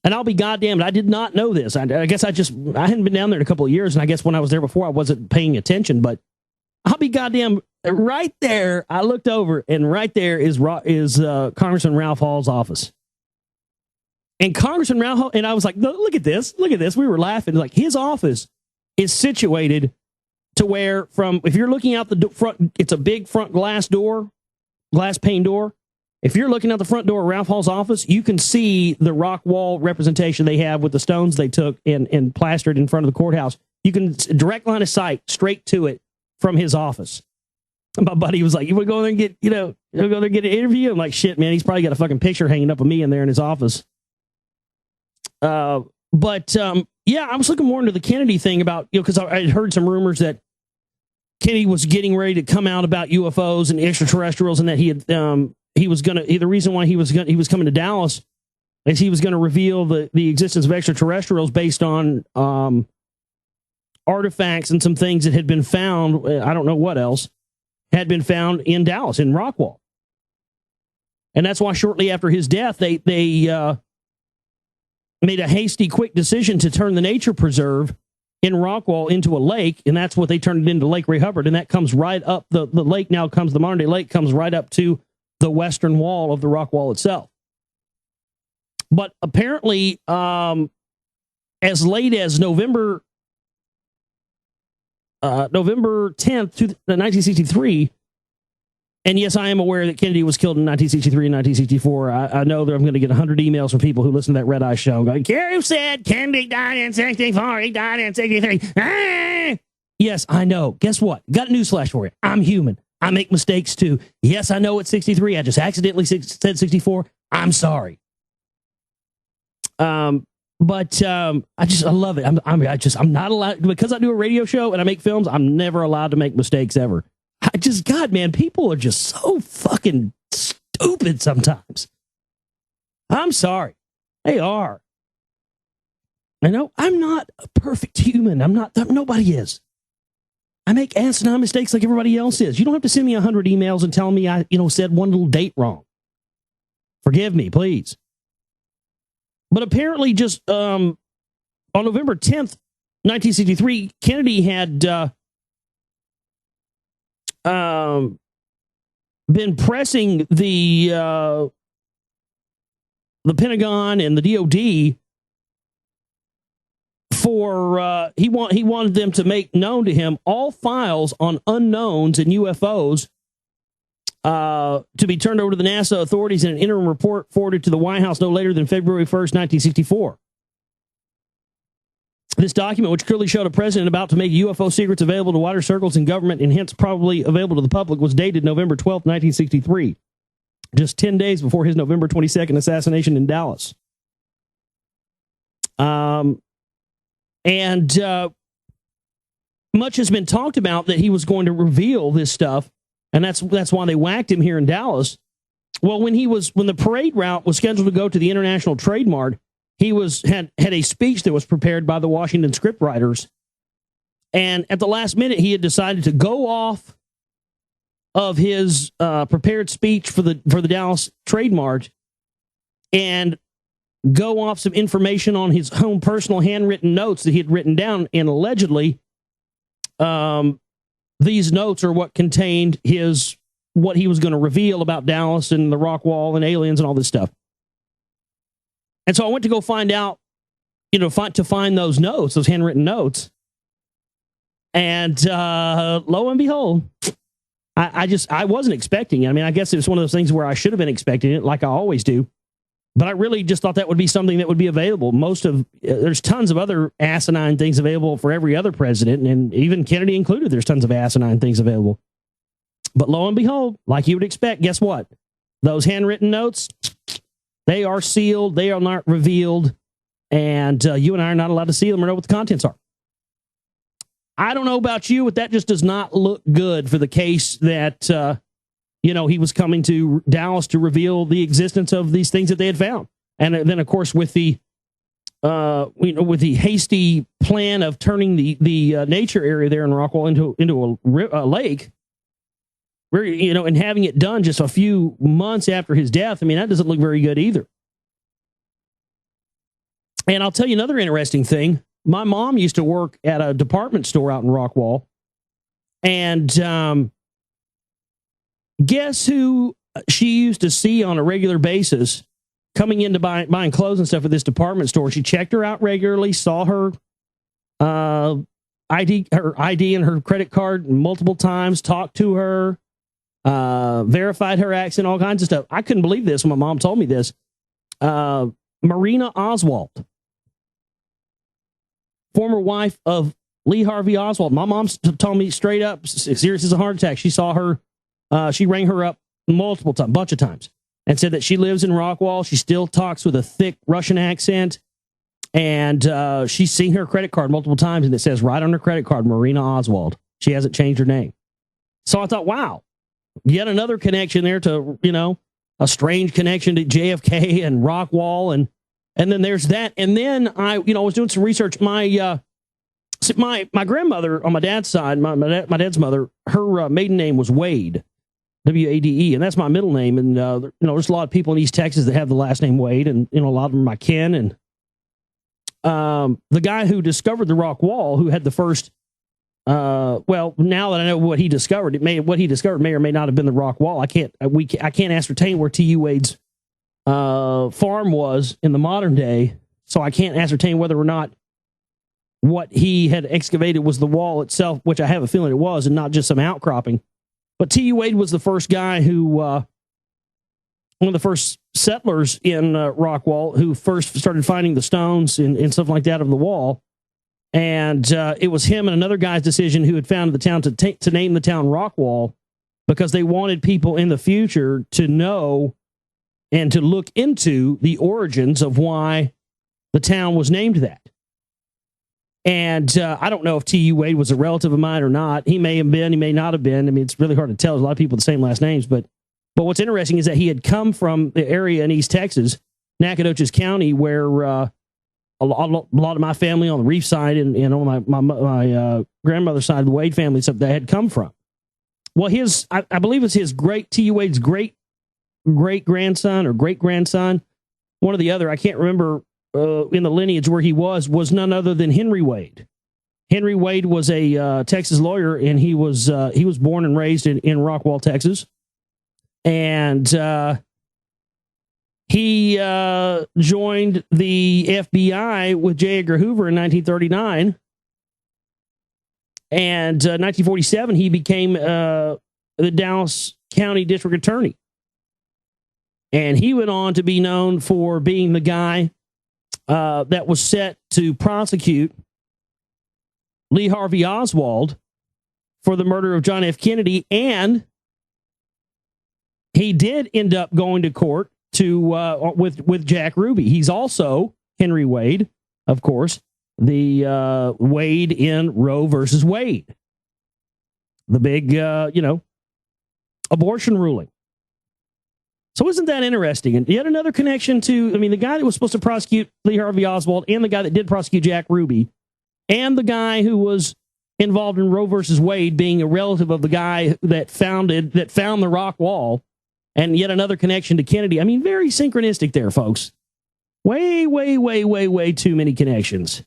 And I'll be goddamned, I did not know this. I guess I hadn't been down there in a couple of years, and I guess when I was there before, I wasn't paying attention. But I'll be goddamn, right there, I looked over, and right there is Congressman Ralph Hall's office. And Congressman Ralph Hall, and I was like, look at this. We were laughing. Like, his office is situated to where if you're looking out the front, it's a big front glass pane door. If you're looking out the front door of Ralph Hall's office, you can see the rock wall representation they have with the stones they took and plastered in front of the courthouse. You can direct line of sight straight to it from his office. And my buddy was like, "You want to go there and get, go there and get an interview?" I'm like, "Shit, man, he's probably got a fucking picture hanging up of me in there in his office." Yeah, I was looking more into the Kennedy thing about, because I had heard some rumors that Kennedy was getting ready to come out about UFOs and extraterrestrials, and that the reason why he was coming to Dallas is he was going to reveal the existence of extraterrestrials based on artifacts and some things that had been found. I don't know what else had been found in Dallas, in Rockwall. And that's why shortly after his death, they made a hasty, quick decision to turn the nature preserve in Rockwall into a lake, and that's what they turned it into, Lake Ray Hubbard, and that comes right up, the lake now comes, the modern-day lake comes right up to the western wall of the rock wall itself. But apparently, as late as November 10th, 1963, and yes, I am aware that Kennedy was killed in 1963 and 1964. I know that I'm going to get 100 emails from people who listen to that Red Eye show going, "You said Kennedy died in 64, he died in 63. Ah! Yes, I know. Guess what? Got a newsflash for you. I'm human. I make mistakes too. Yes, I know it's 63. I just accidentally said 64. I'm sorry. I love it. I'm not allowed, because I do a radio show and I make films. I'm never allowed to make mistakes ever. God, man, people are just so fucking stupid sometimes. I'm sorry. They are. I know I'm not a perfect human. Nobody is. I make asinine mistakes like everybody else is. You don't have to send me 100 emails and tell me I, said one little date wrong. Forgive me, please. But apparently just on November 10th, 1963, Kennedy had been pressing the Pentagon and the DOD he wanted them to make known to him all files on unknowns and UFOs to be turned over to the NASA authorities in an interim report forwarded to the White House no later than February 1st, 1964. This document, which clearly showed a president about to make UFO secrets available to wider circles in government and hence probably available to the public, was dated November 12th, 1963, just 10 days before his November 22nd assassination in Dallas. And much has been talked about that he was going to reveal this stuff, and that's why they whacked him here in Dallas. Well, when the parade route was scheduled to go to the International Trade Mart, he had a speech that was prepared by the Washington scriptwriters, and at the last minute, he had decided to go off of his prepared speech for the Dallas Trade Mart and go off some information on his own personal handwritten notes that he had written down, and allegedly, these notes are what contained what he was going to reveal about Dallas and the rock wall and aliens and all this stuff. And so I went to go find out, to find those notes, those handwritten notes. And lo and behold, I wasn't expecting it. I mean, I guess it was one of those things where I should have been expecting it, like I always do. But I really just thought that would be something that would be available. There's tons of other asinine things available for every other president, and even Kennedy included, there's tons of asinine things available. But lo and behold, like you would expect, guess what? Those handwritten notes, they are sealed, they are not revealed, and you and I are not allowed to see them or know what the contents are. I don't know about you, but that just does not look good for the case that, he was coming to Dallas to reveal the existence of these things that they had found. And then, of course, with the hasty plan of turning the nature area there in Rockwall into a lake, and having it done just a few months after his death, I mean, that doesn't look very good either. And I'll tell you another interesting thing. My mom used to work at a department store out in Rockwall, and guess who she used to see on a regular basis coming in to buying clothes and stuff at this department store? She checked her out regularly, saw her ID and her credit card multiple times, talked to her, verified her accent, all kinds of stuff. I couldn't believe this when my mom told me this. Marina Oswald, former wife of Lee Harvey Oswald. My mom told me straight up, serious as a heart attack. She saw her. She rang her up multiple times, bunch of times, and said that she lives in Rockwall. She still talks with a thick Russian accent, and she's seen her credit card multiple times, and it says right on her credit card, Marina Oswald. She hasn't changed her name. So I thought, wow, yet another connection there to, a strange connection to JFK and Rockwall, and then there's that. And then I was doing some research. My grandmother on my dad's side, my dad's mother, her maiden name was Wade. W-A-D-E, and that's my middle name. And, there's a lot of people in East Texas that have the last name Wade, and, a lot of them are my kin. And the guy who discovered the rock wall, who had the first, now that I know what he discovered, what he discovered may or may not have been the rock wall. I can't ascertain where T.U. Wade's farm was in the modern day, so I can't ascertain whether or not what he had excavated was the wall itself, which I have a feeling it was, and not just some outcropping. But T.U. Wade was the first guy who, one of the first settlers in Rockwall, who first started finding the stones and stuff like that of the wall. And it was him and another guy's decision who had founded the town to name the town Rockwall, because they wanted people in the future to know and to look into the origins of why the town was named that. And I don't know if T.U. Wade was a relative of mine or not. He may have been, he may not have been. I mean, it's really hard to tell. There's a lot of people with the same last names. But what's interesting is that he had come from the area in East Texas, Nacogdoches County, where a lot of my family on the Reeves side and on my grandmother's side of the Wade family stuff that had come from. Well, I believe it's his T.U. Wade's great grandson or great grandson, one or the other. I can't remember. In the lineage where he was none other than Henry Wade. Henry Wade was a Texas lawyer, and he was born and raised in Rockwall, Texas. And He joined the FBI with J. Edgar Hoover in 1939. And 1947, he became the Dallas County District Attorney. And he went on to be known for being the guy that was set to prosecute Lee Harvey Oswald for the murder of John F. Kennedy. And he did end up going to court to with Jack Ruby. He's also Henry Wade, of course, the Wade in Roe versus Wade, the big abortion ruling. So isn't that interesting? And yet another connection to, I mean, the guy that was supposed to prosecute Lee Harvey Oswald and the guy that did prosecute Jack Ruby and the guy who was involved in Roe versus Wade being a relative of the guy that found the rock wall, and yet another connection to Kennedy. I mean, very synchronistic there, folks. Way, way, way, way, way too many connections.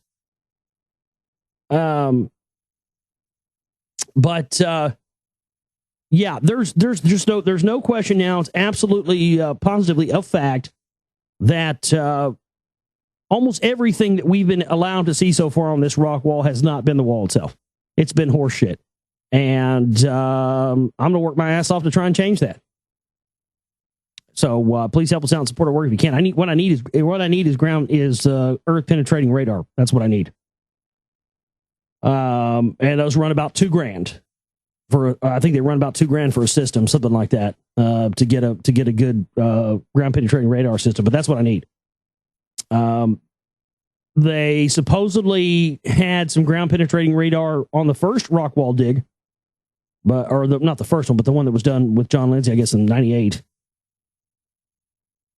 But yeah, there's no question now. It's absolutely positively a fact that almost everything that we've been allowed to see so far on this rock wall has not been the wall itself. It's been horseshit, and I'm going to work my ass off to try and change that. So please help us out and support our work if you can. What I need is earth penetrating radar. That's what I need. And those run about $2,000 for. I think they run about $2,000 for a system, something like that, to get a good ground penetrating radar system. But that's what I need. They supposedly had some ground penetrating radar on the first rock wall dig, not the first one, but the one that was done with John Lindsay, I guess, in '98.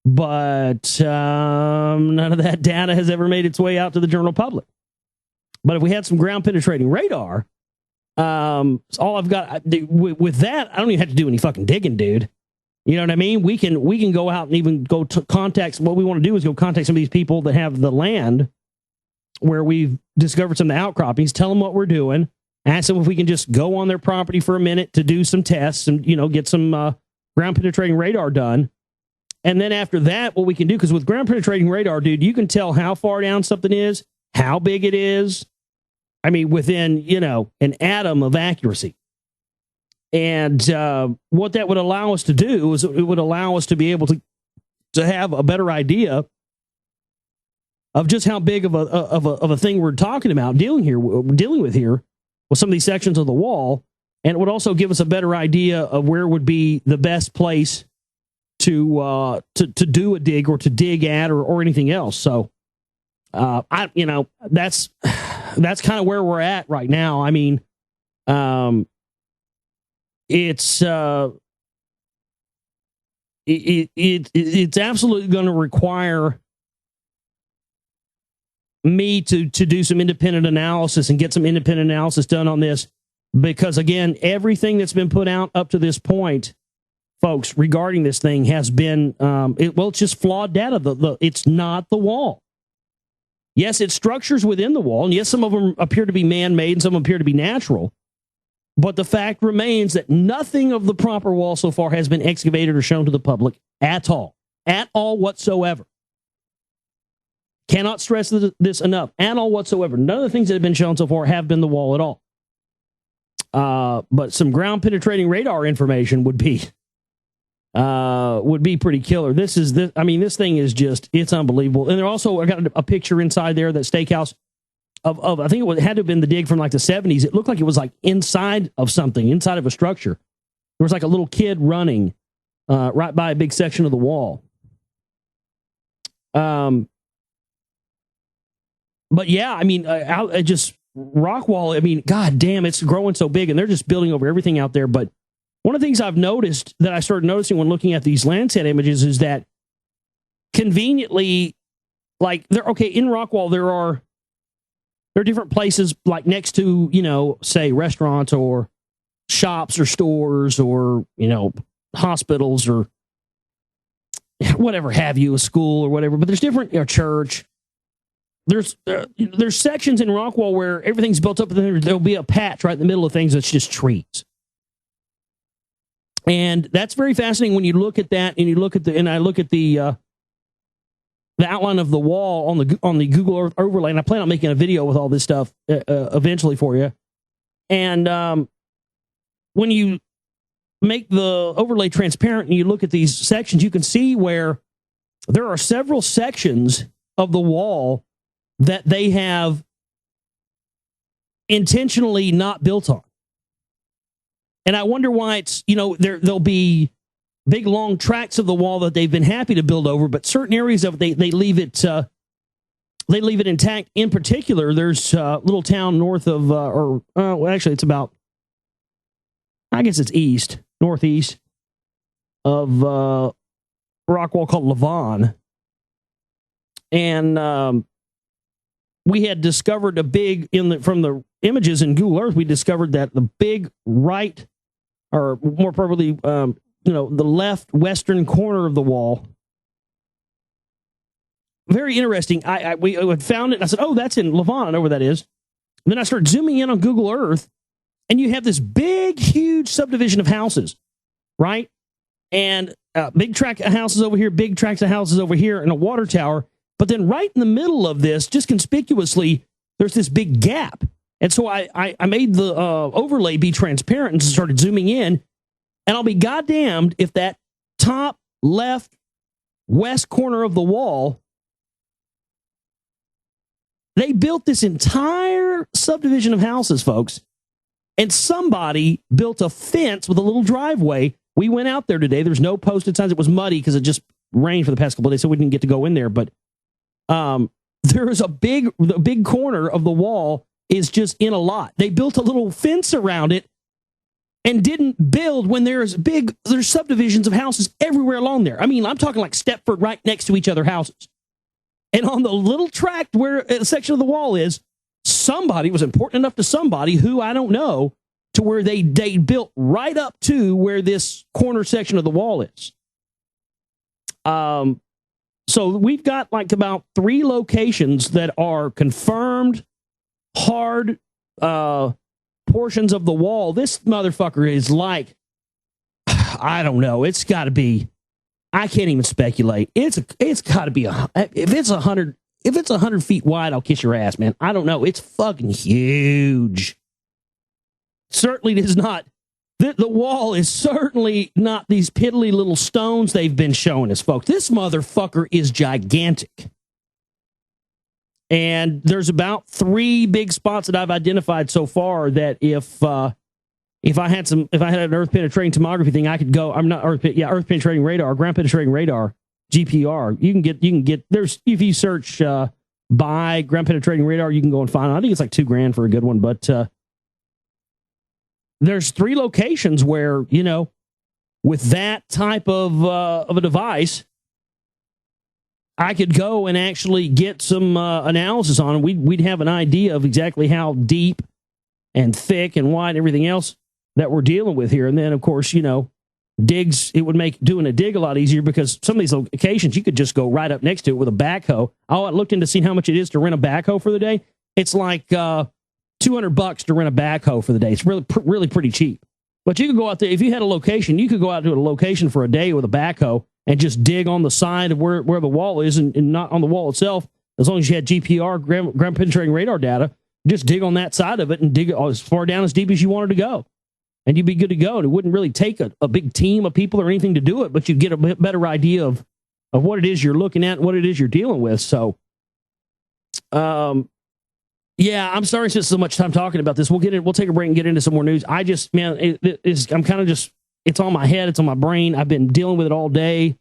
But none of that data has ever made its way out to the general public. But if we had some ground penetrating radar, all I've got with that, I don't even have to do any fucking digging, dude. You know what I mean? We can go out and even go to contact. What we want to do is go contact some of these people that have the land where we've discovered some of the outcroppings. Tell them what we're doing. Ask them if we can just go on their property for a minute to do some tests and get some ground penetrating radar done. And then after that, what we can do, because with ground penetrating radar, dude, you can tell how far down something is, how big it is. I mean, within, an atom of accuracy. And what that would allow us to do is it would allow us to be able to have a better idea of just how big of a thing we're talking about, dealing with here with some of these sections of the wall. And it would also give us a better idea of where would be the best place to do a dig or to dig at or anything else. So that's kind of where we're at right now. I mean, it's absolutely going to require me to do some independent analysis and get some independent analysis done on this, because again, everything that's been put out up to this point, folks, regarding this thing has been it's just flawed data. It's not the wall. Yes, it's structures within the wall, and yes, some of them appear to be man-made and some appear to be natural. But the fact remains that nothing of the proper wall so far has been excavated or shown to the public at all whatsoever. Cannot stress this enough. At all whatsoever. None of the things that have been shown so far have been the wall at all. But some ground penetrating radar information would be pretty killer. This thing is just, it's unbelievable. And I got a picture inside there, that steakhouse of I think had to have been the dig from like the 70s. It looked like it was like inside of something, inside of a structure. There was like a little kid running right by a big section of the wall. But yeah, I mean, just rock wall. I mean, god damn, it's growing so big, and they're just building over everything out there. But one of the things I've noticed, that I started noticing when looking at these Landsat images, is that conveniently, like, in Rockwall, there are different places, like next to, say restaurants or shops or stores or, hospitals or whatever have you, a school or whatever. But there's different, church. There's sections in Rockwall where everything's built up, and then there'll be a patch right in the middle of things that's just trees. And that's very fascinating when you look at that, and I look at the outline of the wall on the Google Earth overlay, and I plan on making a video with all this stuff eventually for you. And when you make the overlay transparent and you look at these sections, you can see where there are several sections of the wall that they have intentionally not built on. And I wonder why it's, there'll be big long tracts of the wall that they've been happy to build over, but certain areas of it, they leave it intact. In particular, there's a little town north of, actually it's about, I guess it's northeast of Rockwall called Lavon. And we had discovered from the images in Google Earth, we discovered that the big right, or more probably, the left western corner of the wall. Very interesting. We had found it, and I said, oh, that's in Lavon. I know where that is. And then I started zooming in on Google Earth, and you have this big, huge subdivision of houses, right? And big tract of houses over here, big tracts of houses over here, and a water tower. But then right in the middle of this, just conspicuously, there's this big gap. And so I made the overlay be transparent and started zooming in. And I'll be goddamned if that top left west corner of the wall, they built this entire subdivision of houses, folks. And somebody built a fence with a little driveway. We went out there today. There's no posted signs. It was muddy because it just rained for the past couple of days, so we didn't get to go in there. But there is the big corner of the wall is just in a lot. They built a little fence around it and didn't build when there's subdivisions of houses everywhere along there. I mean, I'm talking like Stepford right next to each other houses. And on the little tract where a section of the wall is, somebody was important enough to somebody who I don't know, to where they built right up to where this corner section of the wall is. So we've got like about 3 locations that are confirmed hard portions of the wall. This motherfucker is like, I don't know. It's got to be, I can't even speculate. It's got to be if it's 100 feet wide, I'll kiss your ass, man. I don't know. It's fucking huge. Certainly does not. The wall is certainly not these piddly little stones they've been showing us, folks. This motherfucker is gigantic. And there's about 3 big spots that I've identified so far that if I had an earth penetrating tomography thing, I could go. I'm not earth penetrating radar, ground penetrating radar, GPR. You can get there's, if you search by ground penetrating radar, you can go and find it. I think it's like $2,000 for a good one, but there's 3 locations where, with that type of a device, I could go and actually get some analysis on it. We'd have an idea of exactly how deep and thick and wide and everything else that we're dealing with here. And then, of course, digs, it would make doing a dig a lot easier, because some of these locations you could just go right up next to it with a backhoe. I looked into seeing how much it is to rent a backhoe for the day. It's like $200 to rent a backhoe for the day. It's really pretty cheap. But you could go out there, if you had a location, you could go out to a location for a day with a backhoe and just dig on the side of where the wall is, and not on the wall itself. As long as you had GPR, ground penetrating radar data, just dig on that side of it and dig as far down as deep as you wanted to go. And you'd be good to go. And it wouldn't really take a big team of people or anything to do it, but you'd get a better idea of what it is you're looking at and what it is you're dealing with. So, yeah, I'm sorry since so much time talking about this. We'll take a break and get into some more news. I'm kind of just, it's on my head. It's on my brain. I've been dealing with it all day.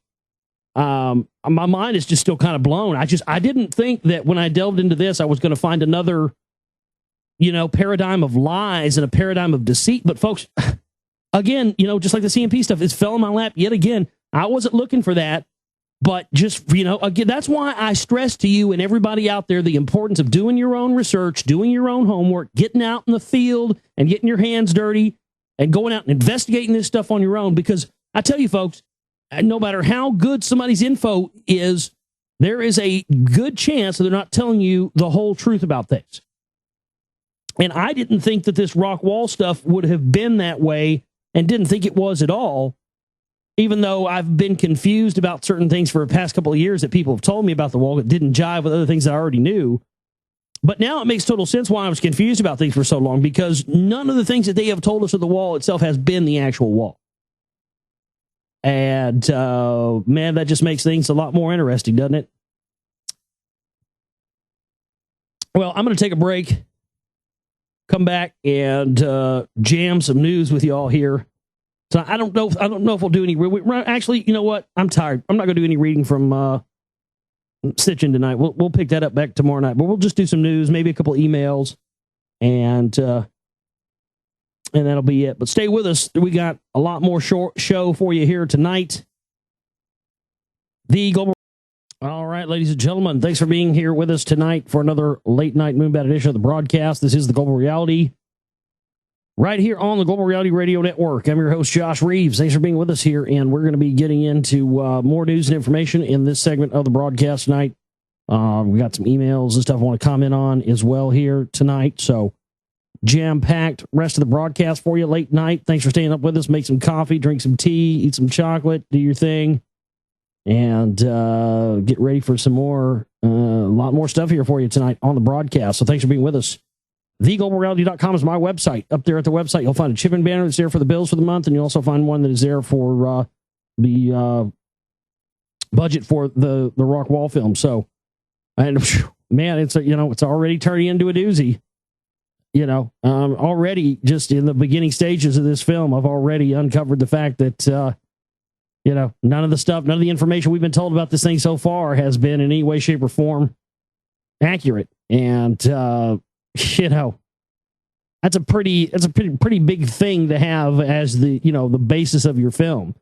My mind is just still kind of blown. I didn't think that when I delved into this, I was going to find another, paradigm of lies and a paradigm of deceit. But folks, again, just like the CMP stuff, it fell in my lap yet again. I wasn't looking for that. But just, again, that's why I stress to you and everybody out there the importance of doing your own research, doing your own homework, getting out in the field and getting your hands dirty and going out and investigating this stuff on your own. Because I tell you, folks, no matter how good somebody's info is, there is a good chance that they're not telling you the whole truth about things. And I didn't think that this rock wall stuff would have been that way, and didn't think it was at all. even though I've been confused about certain things for the past couple of years that people have told me about the wall that didn't jive with other things that I already knew. But now it makes total sense why I was confused about things for so long, because none of the things that they have told us of the wall itself has been the actual wall. And, man, that just makes things a lot more interesting, doesn't it? Well, I'm going to take a break, come back, and jam some news with y'all here. So I don't know if we'll do any. Actually, you know what? I'm tired. I'm not going to do any reading from Stitching tonight. We'll pick that up back tomorrow night. But we'll just do some news, maybe a couple of emails, and that'll be it. But stay with us. We got a lot more show for you here tonight. The Global. All right, ladies and gentlemen, thanks for being here with us tonight for another late night Moonbat edition of the broadcast. This is the Global Reality, right here on the Global Reality Radio Network. I'm your host, Josh Reeves. Thanks for being with us here, and we're going to be getting into more news and information in this segment of the broadcast tonight. We got some emails and stuff I want to comment on as well here tonight, so jam-packed rest of the broadcast for you late night. Thanks for staying up with us. Make some coffee, drink some tea, eat some chocolate, do your thing, and get ready for some more, a lot more stuff here for you tonight on the broadcast. So thanks for being with us. TheGlobalReality.com is my website. Up there at the website, you'll find a chipping banner that's there for the bills for the month, and you'll also find one that is there for the budget for the Rock Wall film. So, and man, it's already turning into a doozy. Already just in the beginning stages of this film, I've already uncovered the fact that none of the information we've been told about this thing so far has been in any way, shape, or form accurate. And that's a pretty big thing to have as the basis of your film.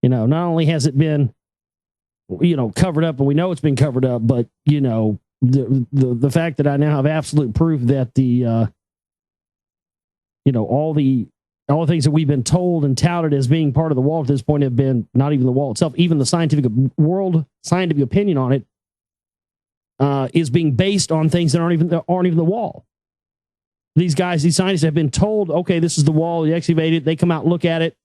Not only has it been covered up, and we know it's been covered up, but the fact that I now have absolute proof that all the things that we've been told and touted as being part of the wall at this point have been not even the wall itself. Even the scientific opinion on it is being based on things that aren't even the wall. These scientists have been told, okay, this is the wall. You excavate it. They come out and look at it.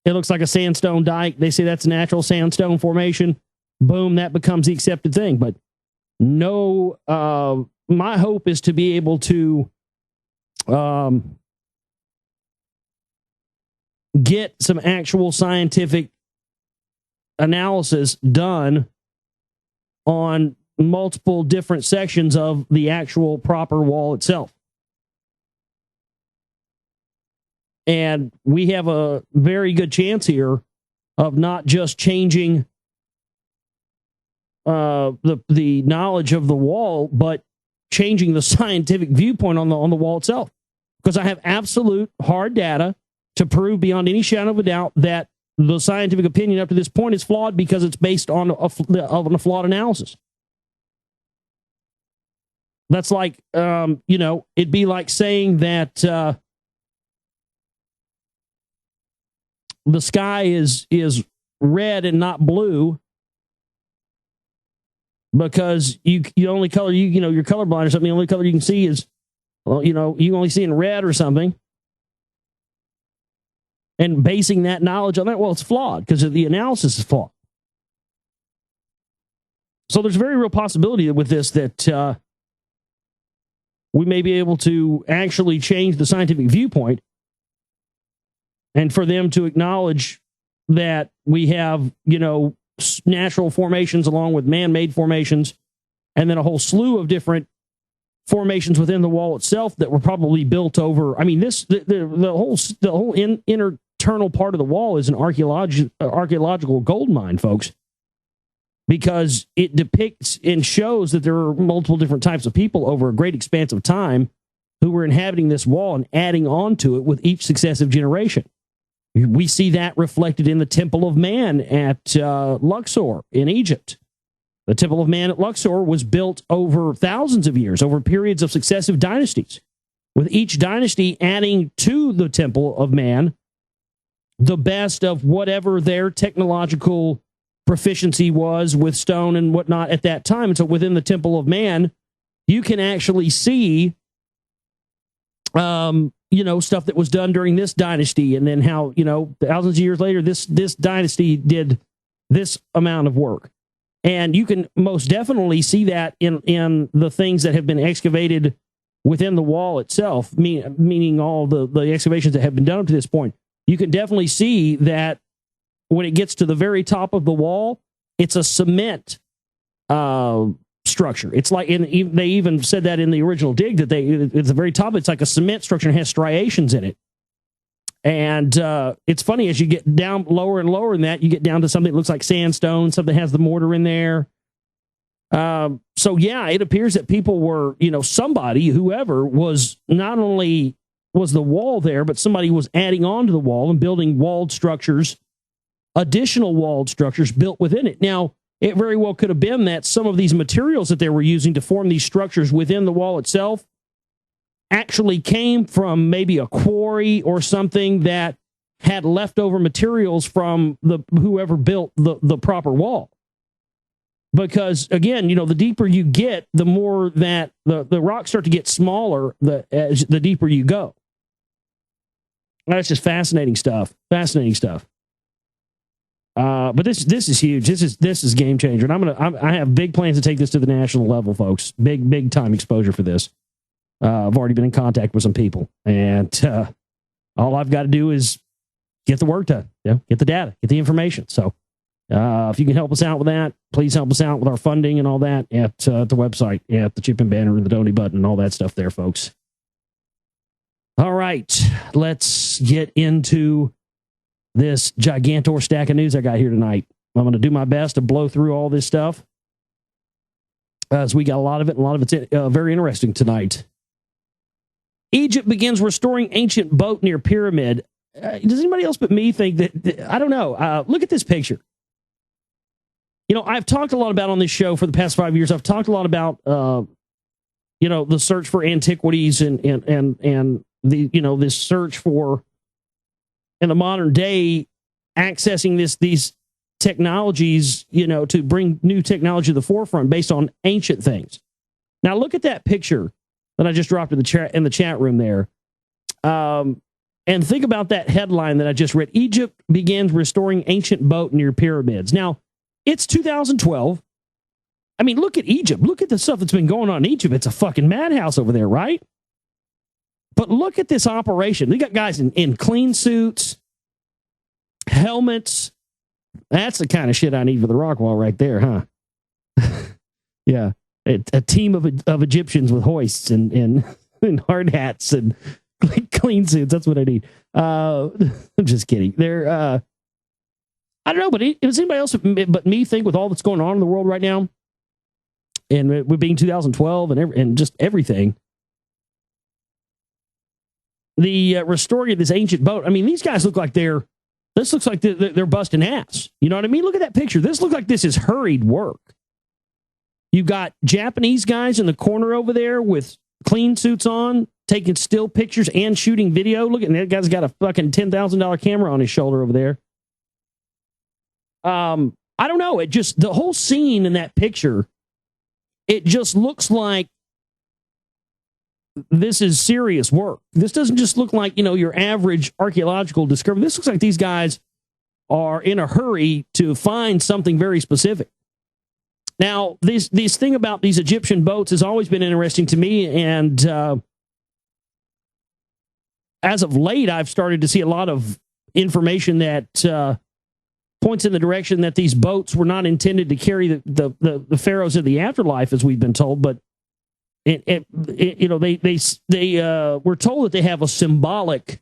It looks like a sandstone dike. They say that's a natural sandstone formation. Boom, that becomes the accepted thing. But no, my hope is to be able to get some actual scientific analysis done on multiple different sections of the actual proper wall itself. And we have a very good chance here of not just changing the knowledge of the wall, but changing the scientific viewpoint on the wall itself. Because I have absolute hard data to prove beyond any shadow of a doubt that the scientific opinion up to this point is flawed because it's based on a flawed analysis. That's like, it'd be like saying that the sky is red and not blue because you only color, you're colorblind or something. The only color you can see is, you can only see in red or something. And basing that knowledge on that, well, it's flawed because the analysis is flawed. So there's a very real possibility with this that we may be able to actually change the scientific viewpoint and for them to acknowledge that we have, natural formations along with man-made formations and then a whole slew of different formations within the wall itself that were probably built over. I mean, the whole internal part of the wall is an archaeological gold mine, folks, because it depicts and shows that there are multiple different types of people over a great expanse of time who were inhabiting this wall and adding on to it with each successive generation. We see that reflected in the Temple of Man at Luxor in Egypt. The Temple of Man at Luxor was built over thousands of years, over periods of successive dynasties, with each dynasty adding to the Temple of Man the best of whatever their technological proficiency was with stone and whatnot at that time. And so within the Temple of Man, you can actually see stuff that was done during this dynasty, and then how, thousands of years later, this dynasty did this amount of work. And you can most definitely see that in the things that have been excavated within the wall itself, meaning all the excavations that have been done up to this point. You can definitely see that when it gets to the very top of the wall, it's a cement structure. It's like, they even said that in the original dig, that at the very top, it's like a cement structure and has striations in it. And it's funny, as you get down lower and lower in that, you get down to something that looks like sandstone, something that has the mortar in there. So yeah, it appears that people were, somebody, whoever, was not only was the wall there, but somebody was adding on to the wall and building walled structures, additional walled structures built within it. Now, it very well could have been that some of these materials that they were using to form these structures within the wall itself actually came from maybe a quarry or something that had leftover materials from whoever built the proper wall. Because again, the deeper you get, the more that the rocks start to get smaller as the deeper you go. That's just fascinating stuff. Fascinating stuff. But this is huge. This is game changer, and I have big plans to take this to the national level, folks. Big time exposure for this. I've already been in contact with some people, and all I've got to do is get the work done. Get the data, get the information. So, if you can help us out with that, please help us out with our funding and all that at the website, at the chip and banner and the donate button and all that stuff there, folks. All right, let's get into this gigantor stack of news I got here tonight. I'm going to do my best to blow through all this stuff, as we got a lot of it, and a lot of it's very interesting tonight. Egypt begins restoring ancient boat near pyramid. Does anybody else but me think that I don't know. Look at this picture. I've talked a lot about on this show for the past 5 years. I've talked a lot about, the search for antiquities and the, this search for, in the modern day, accessing these technologies, to bring new technology to the forefront based on ancient things. Now, look at that picture that I just dropped in the chat room there. And think about that headline that I just read. Egypt begins restoring ancient boat near pyramids. Now, it's 2012. I mean, look at Egypt. Look at the stuff that's been going on in Egypt. It's a fucking madhouse over there, right? But look at this operation. They got guys in clean suits, helmets. That's the kind of shit I need for the rock wall right there, huh? Yeah. A team of Egyptians with hoists and hard hats and clean suits. That's what I need. I'm just kidding. They're, I don't know, but does anybody else but me think, with all that's going on in the world right now, and with being 2012 and just everything, the restoring of this ancient boat, I mean, these guys look like they're busting ass. You know what I mean? Look at that picture. This looks like this is hurried work. You've got Japanese guys in the corner over there with clean suits on, taking still pictures and shooting video. Look at that guy's got a fucking $10,000 camera on his shoulder over there. I don't know. It just, the whole scene in that picture, it just looks like this is serious work. This doesn't just look like, your average archaeological discovery. This looks like these guys are in a hurry to find something very specific. Now, this thing about these Egyptian boats has always been interesting to me, and as of late, I've started to see a lot of information that points in the direction that these boats were not intended to carry the pharaohs of the afterlife, as we've been told, but they were told that they have a symbolic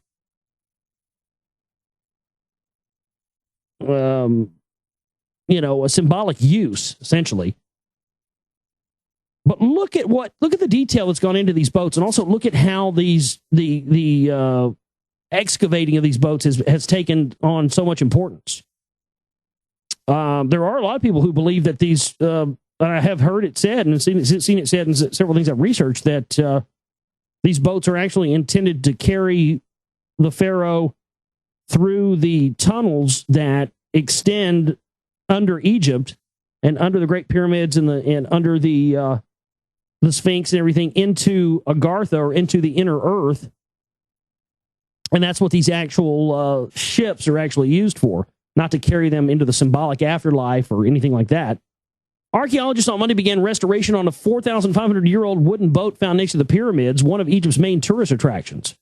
a symbolic use, essentially. But look at the detail that's gone into these boats, and also look at how the excavating of these boats has taken on so much importance. There are a lot of people who believe that these, I have heard it said and seen it said in several things I've researched, that these boats are actually intended to carry the pharaoh through the tunnels that extend under Egypt and under the Great Pyramids and under the Sphinx and everything into Agartha, or into the inner earth, And that's what these actual ships are actually used for, not to carry them into the symbolic afterlife or anything like that. Archaeologists on Monday began restoration on a 4,500-year-old wooden boat found next to the pyramids, one of Egypt's main tourist attractions.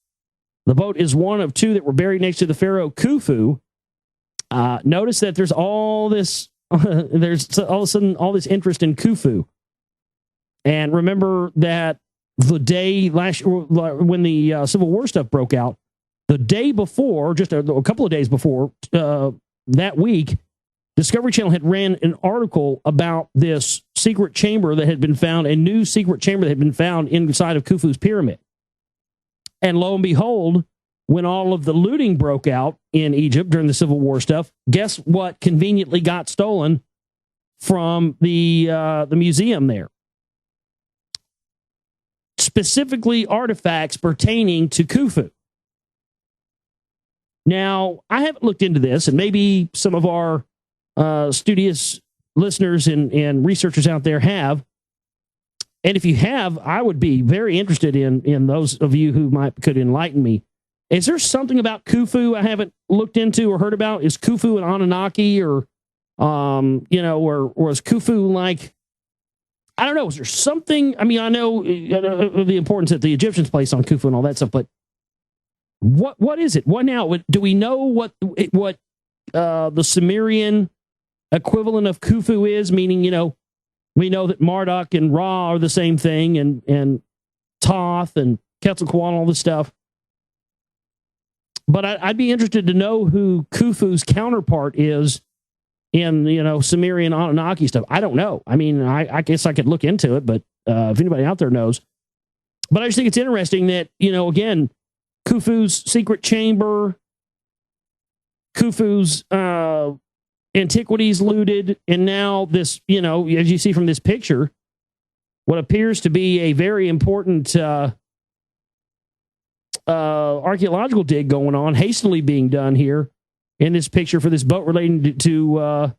The boat is one of two that were buried next to the pharaoh Khufu. Notice that there's all this, there's all of a sudden all this interest in Khufu. And remember that the day when the Civil War stuff broke out, the day before, just a couple of days before, that week, Discovery Channel had ran an article about this secret chamber that had been found, a new secret chamber that had been found inside of Khufu's pyramid. And lo and behold, when all of the looting broke out in Egypt during the Civil War stuff, guess what conveniently got stolen from the museum there? Specifically artifacts pertaining to Khufu. Now, I haven't looked into this, and maybe some of our studious listeners and researchers out there have. And if you have, I would be very interested in those of you who could enlighten me. Is there something about Khufu I haven't looked into or heard about? Is Khufu an Anunnaki or is Khufu like, I don't know, is there something? I mean, I know the importance that the Egyptians placed on Khufu and all that stuff, but what is it? What now? Do we know what the Sumerian equivalent of Khufu is? Meaning, we know that Marduk and Ra are the same thing, and Thoth and Quetzalcoatl and all this stuff. But I'd be interested to know who Khufu's counterpart is in, Sumerian Anunnaki stuff. I don't know. I mean, I guess I could look into it, but if anybody out there knows. But I just think it's interesting that, again, Khufu's secret chamber, Khufu's antiquities looted, and now this, as you see from this picture, what appears to be a very important archaeological dig going on, hastily being done here in this picture for this boat relating to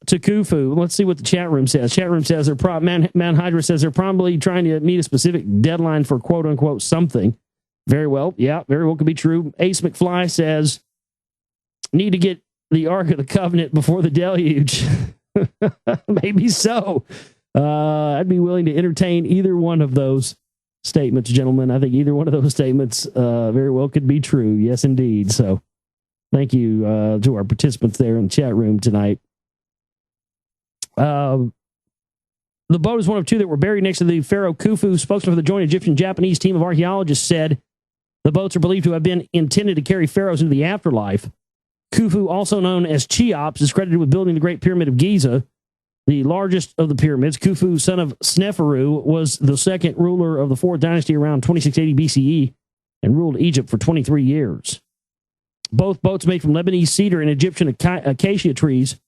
Khufu. Let's see what the chat room says. Chat room says Man Hydra says they're probably trying to meet a specific deadline for quote unquote something. Very well. Yeah, very well could be true. Ace McFly says need to get the Ark of the Covenant before the deluge. Maybe so. I'd be willing to entertain either one of those statements, gentlemen. I think either one of those statements very well could be true. Yes, indeed. So thank you to our participants there in the chat room tonight. The boat is one of two that were buried next to the pharaoh Khufu. Spokesman for the joint Egyptian-Japanese team of archaeologists said the boats are believed to have been intended to carry pharaohs into the afterlife. Khufu, also known as Cheops, is credited with building the Great Pyramid of Giza, the largest of the pyramids. Khufu, son of Sneferu, was the second ruler of the 4th dynasty around 2680 BCE and ruled Egypt for 23 years. Both boats made from Lebanese cedar and Egyptian acacia trees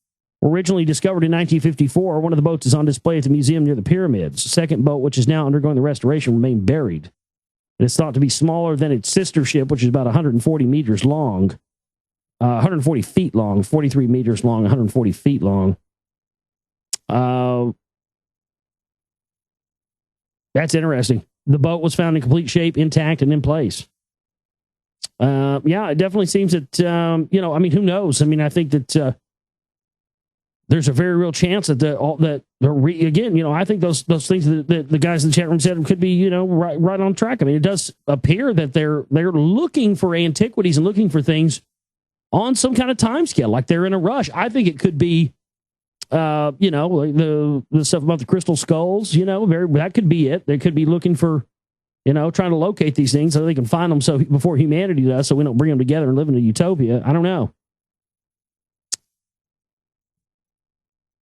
were originally discovered in 1954. One of the boats is on display at the museum near the pyramids. The second boat, which is now undergoing the restoration, remained buried. It is thought to be smaller than its sister ship, which is about 140 meters long. 140 feet long, 43 meters long, 140 feet long. That's interesting. The boat was found in complete shape, intact, and in place. Yeah, it definitely seems that, who knows? I mean, I think that there's a very real chance that I think those things that the guys in the chat room said could be, right on track. I mean, it does appear that they're looking for antiquities and looking for things on some kind of time scale, like they're in a rush. I think it could be, like the stuff about the crystal skulls, that could be it. They could be looking for, trying to locate these things so they can find them before humanity does, so we don't bring them together and live in a utopia. I don't know.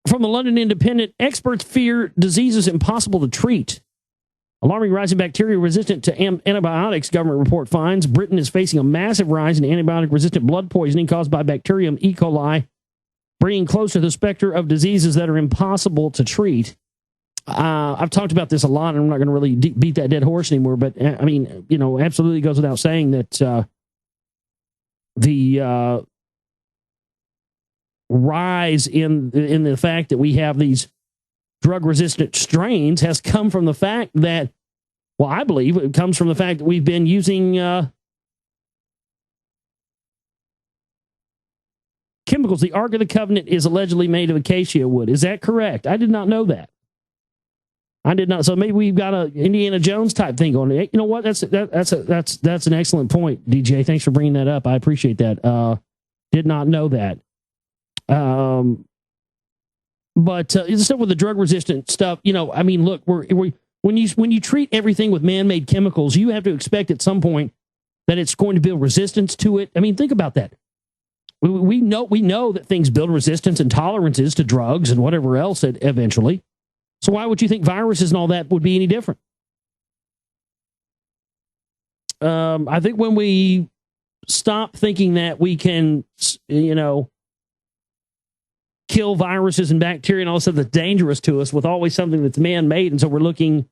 From the London Independent, experts fear diseases impossible to treat. Alarming rise in bacteria resistant to antibiotics, government report finds. Britain is facing a massive rise in antibiotic-resistant blood poisoning caused by bacterium E. coli, bringing closer the specter of diseases that are impossible to treat. I've talked about this a lot, and I'm not going to really beat that dead horse anymore, but, I mean, absolutely goes without saying that the rise in the fact that we have these drug-resistant strains has come from the fact that, I believe it comes from the fact that we've been using chemicals. The Ark of the Covenant is allegedly made of acacia wood. Is that correct? I did not know that. I did not. So maybe we've got a Indiana Jones type thing going. You know what? That's an excellent point, DJ. Thanks for bringing that up. I appreciate that. Did not know that. But stuff with the drug resistant stuff, I mean, look, when you treat everything with man-made chemicals, you have to expect at some point that it's going to build resistance to it. I mean, think about that. We know that things build resistance and tolerances to drugs and whatever else eventually. So why would you think viruses and all that would be any different? I think when we stop thinking that we can, kill viruses and bacteria and all this stuff that's dangerous to us with always something that's man-made, and so we're looking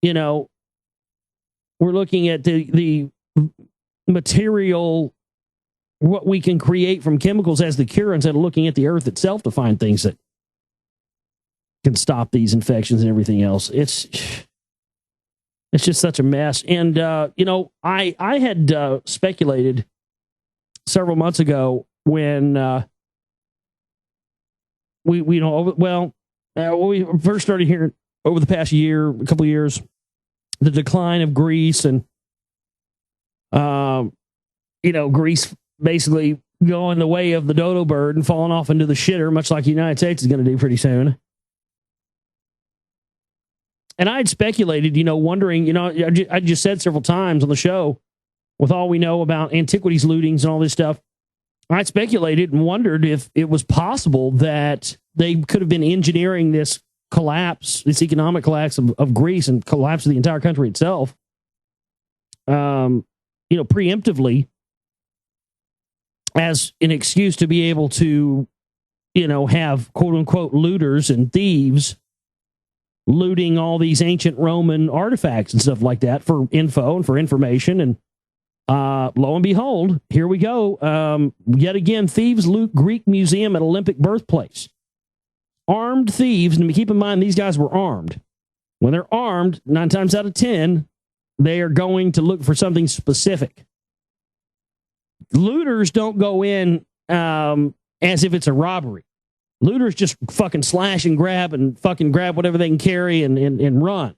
at the material, what we can create from chemicals as the cure, instead of looking at the earth itself to find things that can stop these infections and everything else. It's just such a mess. And, I had speculated several months ago when we first started hearing over the past year, a couple of years, the decline of Greece and, Greece basically going the way of the dodo bird and falling off into the shitter, much like the United States is going to do pretty soon. And I had speculated, wondering, I just said several times on the show, with all we know about antiquities lootings and all this stuff, I speculated and wondered if it was possible that they could have been engineering this collapse, this economic collapse of Greece and collapse of the entire country itself, preemptively as an excuse to be able to, have quote unquote looters and thieves looting all these ancient Roman artifacts and stuff like that for info and for information. And lo and behold, here we go. Yet again, thieves loot Greek museum at Olympic birthplace. Armed thieves, and keep in mind, these guys were armed. When they're armed, 9 times out of 10, they are going to look for something specific. Looters don't go in as if it's a robbery. Looters just fucking slash and grab whatever they can carry and run.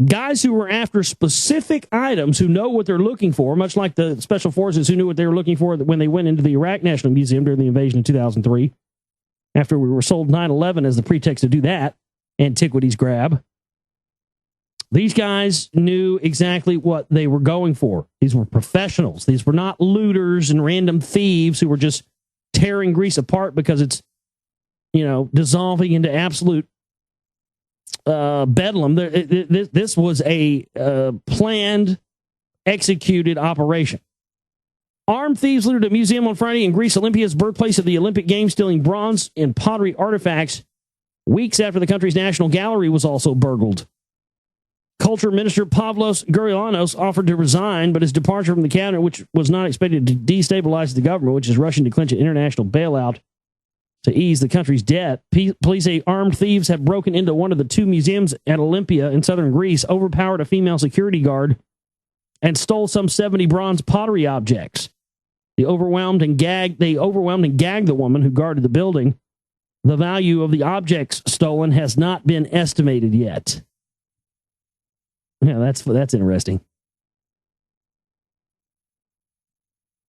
Guys who were after specific items, who know what they're looking for, much like the special forces who knew what they were looking for when they went into the Iraq National Museum during the invasion of 2003, after we were sold 9/11 as the pretext to do that antiquities grab. These guys knew exactly what they were going for. These were professionals. These were not looters and random thieves who were just tearing Greece apart because it's, dissolving into absolute bedlam. This was a planned, executed operation. Armed thieves looted a museum on Friday in Greece, Olympia's birthplace of the Olympic Games, stealing bronze and pottery artifacts weeks after the country's national gallery was also burgled. Culture Minister Pavlos Gyrillanos offered to resign, but his departure from the cabinet, which was not expected to destabilize the government, which is rushing to clinch an international bailout to ease the country's debt. Police say armed thieves have broken into one of the 2 museums at Olympia in southern Greece, overpowered a female security guard, and stole some 70 bronze pottery objects. They overwhelmed and gagged the woman who guarded the building. The value of the objects stolen has not been estimated yet. Yeah, that's interesting.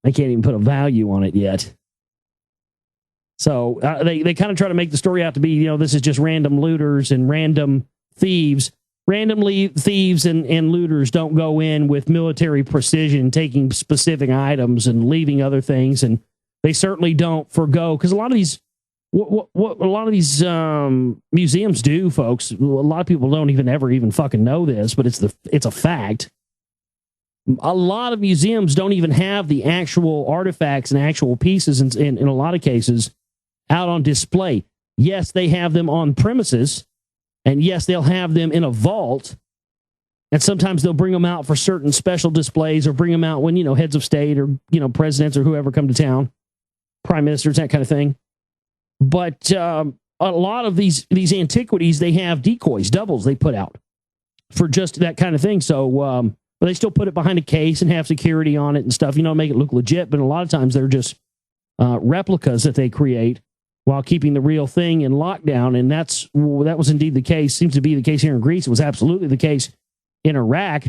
They can't even put a value on it yet. So they kind of try to make the story out to be, this is just random looters and random thieves. Randomly, thieves and looters don't go in with military precision, taking specific items and leaving other things. And they certainly don't forgo, because a lot of these, what a lot of these museums do, folks, a lot of people don't even fucking know this, but it's a fact. A lot of museums don't even have the actual artifacts and actual pieces in a lot of cases out on display. Yes, they have them on premises, and yes, they'll have them in a vault, and sometimes they'll bring them out for certain special displays, or bring them out when, heads of state or, presidents or whoever come to town, prime ministers, that kind of thing. But a lot of these antiquities, they have decoys, doubles they put out for just that kind of thing. So, but they still put it behind a case and have security on it and stuff, make it look legit. But a lot of times they're just replicas that they create while keeping the real thing in lockdown. And that was indeed the case. Seems to be the case here in Greece. It was absolutely the case in Iraq,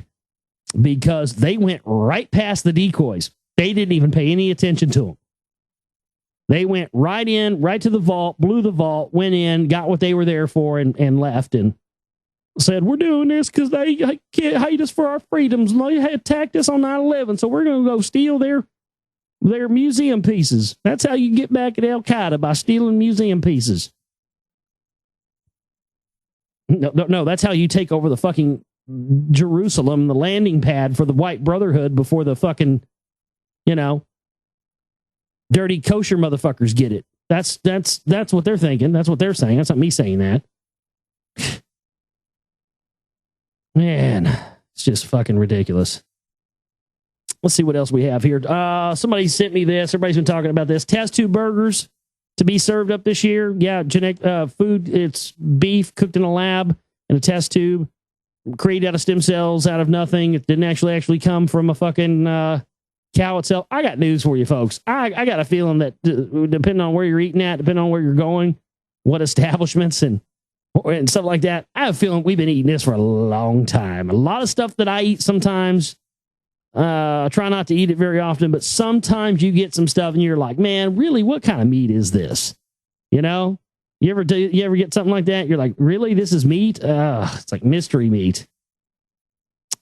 because they went right past the decoys. They didn't even pay any attention to them. They went right in, right to the vault, blew the vault, went in, got what they were there for, and left, and said, we're doing this because they hate us for our freedoms. They attacked us on 9/11, so we're going to go steal their museum pieces. That's how you get back at Al-Qaeda, by stealing museum pieces. No, that's how you take over the fucking Jerusalem, the landing pad for the White Brotherhood, before the fucking, dirty kosher motherfuckers get it. That's what they're thinking. That's what they're saying. That's not me saying that. Man, it's just fucking ridiculous. Let's see what else we have here. Somebody sent me this. Everybody's been talking about this. Test tube burgers to be served up this year. Yeah, genetic food. It's beef cooked in a lab in a test tube, created out of stem cells, out of nothing. It didn't actually come from a fucking cow itself. I got news for you, folks. I got a feeling that depending on where you're eating at, depending on where you're going, what establishments and stuff like that, I have a feeling we've been eating this for a long time. A lot of stuff that I eat sometimes, I try not to eat it very often, but sometimes you get some stuff and you're like, man, really, what kind of meat is this? You ever get something like that? You're like, really, this is meat? It's like mystery meat.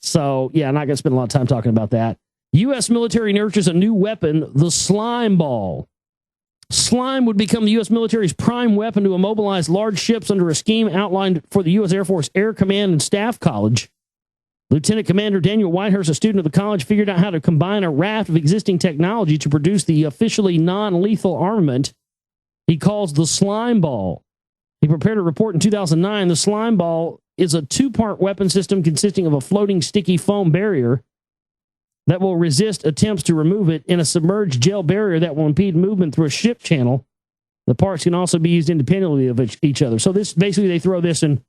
So yeah, I'm not going to spend a lot of time talking about that. U.S. military nurtures a new weapon, the slime ball. Slime would become the U.S. military's prime weapon to immobilize large ships under a scheme outlined for the U.S. Air Force Air Command and Staff College. Lieutenant Commander Daniel Whitehurst, a student of the college, figured out how to combine a raft of existing technology to produce the officially non-lethal armament he calls the slime ball. He prepared a report in 2009. The slime ball is a two-part weapon system consisting of a floating sticky foam barrier that will resist attempts to remove it, in a submerged gel barrier that will impede movement through a ship channel. The parts can also be used independently of each other. So this basically, they throw this in.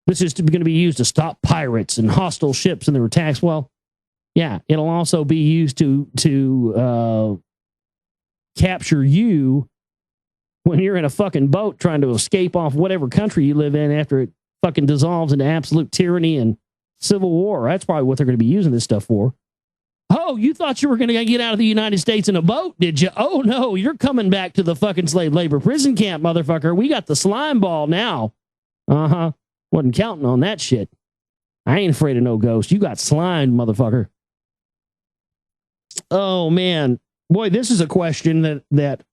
This is going to be used to stop pirates and hostile ships and their attacks. Well, yeah, it'll also be used to capture you when you're in a fucking boat trying to escape off whatever country you live in after it fucking dissolves into absolute tyranny and civil war. That's probably what they're going to be using this stuff for. Oh, you thought you were going to get out of the United States in a boat, did you? Oh, no, you're coming back to the fucking slave labor prison camp, motherfucker. We got the slime ball now. Uh-huh. Wasn't counting on that shit. I ain't afraid of no ghost. You got slimed, motherfucker. Oh, man. Boy, this is a question that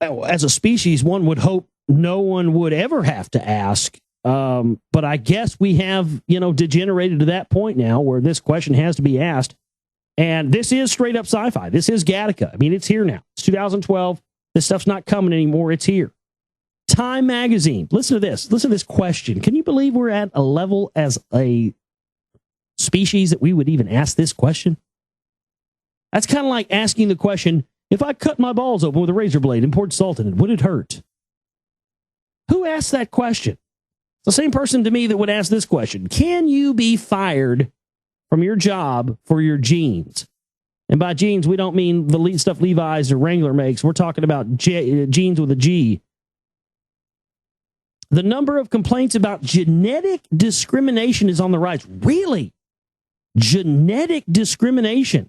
as a species, one would hope no one would ever have to ask. But I guess we have, degenerated to that point now where this question has to be asked. And this is straight up sci-fi. This is Gattaca. I mean, it's here now. It's 2012. This stuff's not coming anymore. It's here. Time magazine. Listen to this. Listen to this question. Can you believe we're at a level as a species that we would even ask this question? That's kind of like asking the question, if I cut my balls open with a razor blade and poured salt in it, would it hurt? Who asked that question? The same person to me that would ask this question. Can you be fired from your job for your jeans? And by jeans, we don't mean the stuff Levi's or Wrangler makes. We're talking about jeans with a G. The number of complaints about genetic discrimination is on the rise. Really? Genetic discrimination.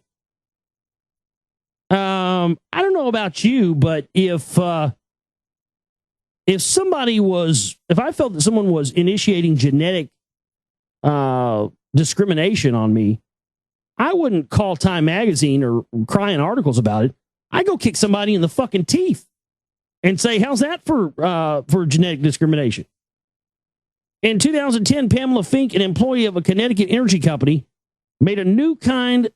I don't know about you, but if I felt that someone was initiating genetic discrimination on me, I wouldn't call Time Magazine or crying articles about it. I'd go kick somebody in the fucking teeth and say, how's that for genetic discrimination? In 2010, Pamela Fink, an employee of a Connecticut energy company, made a new kind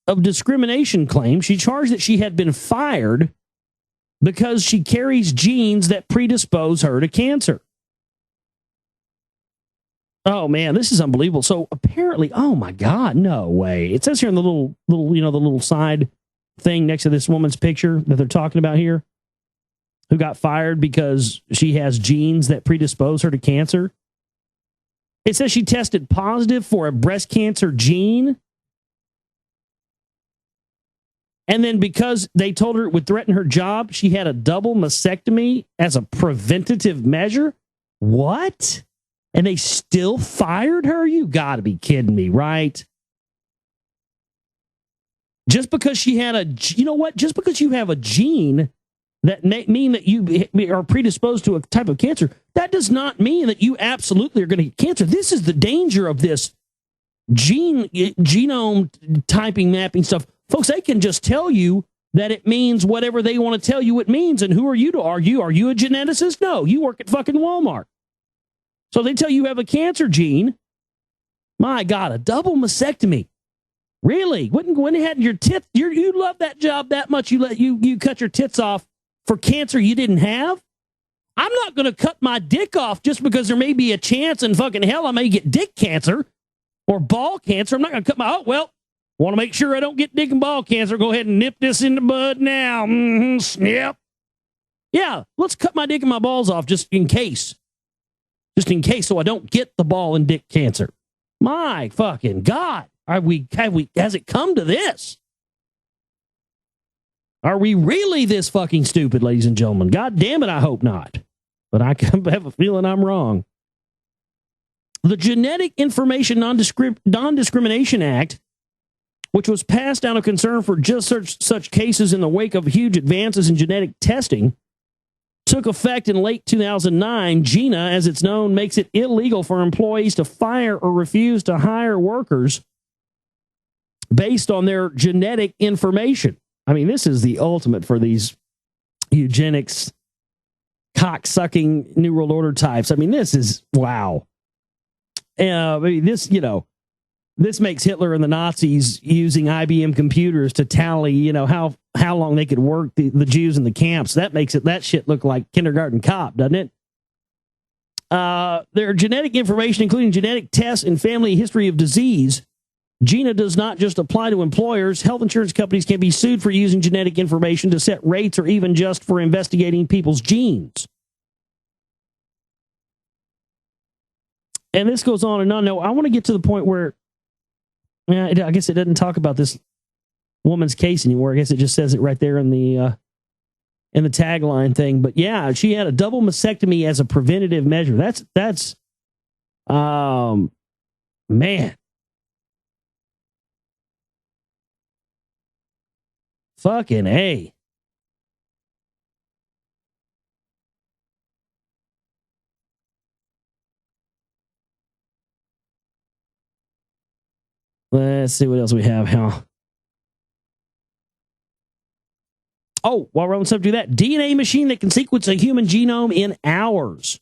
of discrimination claim. She charged that she had been fired because she carries genes that predispose her to cancer. Oh man, this is unbelievable. So apparently, oh my God, no way. It says here in the little, the little side thing next to this woman's picture that they're talking about here, who got fired because she has genes that predispose her to cancer. It says she tested positive for a breast cancer gene. And then because they told her it would threaten her job, she had a double mastectomy as a preventative measure. What? And they still fired her? You got to be kidding me, right? Just because she had you know what? Just because you have a gene that mean that you are predisposed to a type of cancer, that does not mean that you absolutely are going to get cancer. This is the danger of this genome typing mapping stuff. Folks, they can just tell you that it means whatever they want to tell you it means. And who are you to argue? Are you a geneticist? No, you work at fucking Walmart. So they tell you have a cancer gene. My God, a double mastectomy. Really? When you had your tits, you love that job that much, you cut your tits off for cancer you didn't have? I'm not going to cut my dick off just because there may be a chance in fucking hell I may get dick cancer or ball cancer. I'm not going to cut want to make sure I don't get dick and ball cancer. Go ahead and nip this in the bud now. Snip. Yeah, let's cut my dick and my balls off just in case. Just in case so I don't get the ball and dick cancer. My fucking God. Has it come to this? Are we really this fucking stupid, ladies and gentlemen? God damn it, I hope not. But I have a feeling I'm wrong. The Genetic Information Non-Discrimination Act, which was passed out of concern for just such cases in the wake of huge advances in genetic testing, took effect in late 2009. GINA, as it's known, makes it illegal for employees to fire or refuse to hire workers based on their genetic information. I mean, this is the ultimate for these eugenics, cock-sucking New World Order types. I mean, this is, wow. This makes Hitler and the Nazis using IBM computers to tally, how long they could work the Jews in the camps. That shit look like kindergarten cop, doesn't it? Their genetic information, including genetic tests and family history of disease. GINA does not just apply to employers. Health insurance companies can be sued for using genetic information to set rates or even just for investigating people's genes. And this goes on and on. Now, I want to get to the point where, I guess it doesn't talk about this woman's case anymore. I guess it just says it right there in the tagline thing. But yeah, she had a double mastectomy as a preventative measure. That's man. Fucking A. Let's see what else we have. While we're on the subject of that, DNA machine that can sequence a human genome in hours.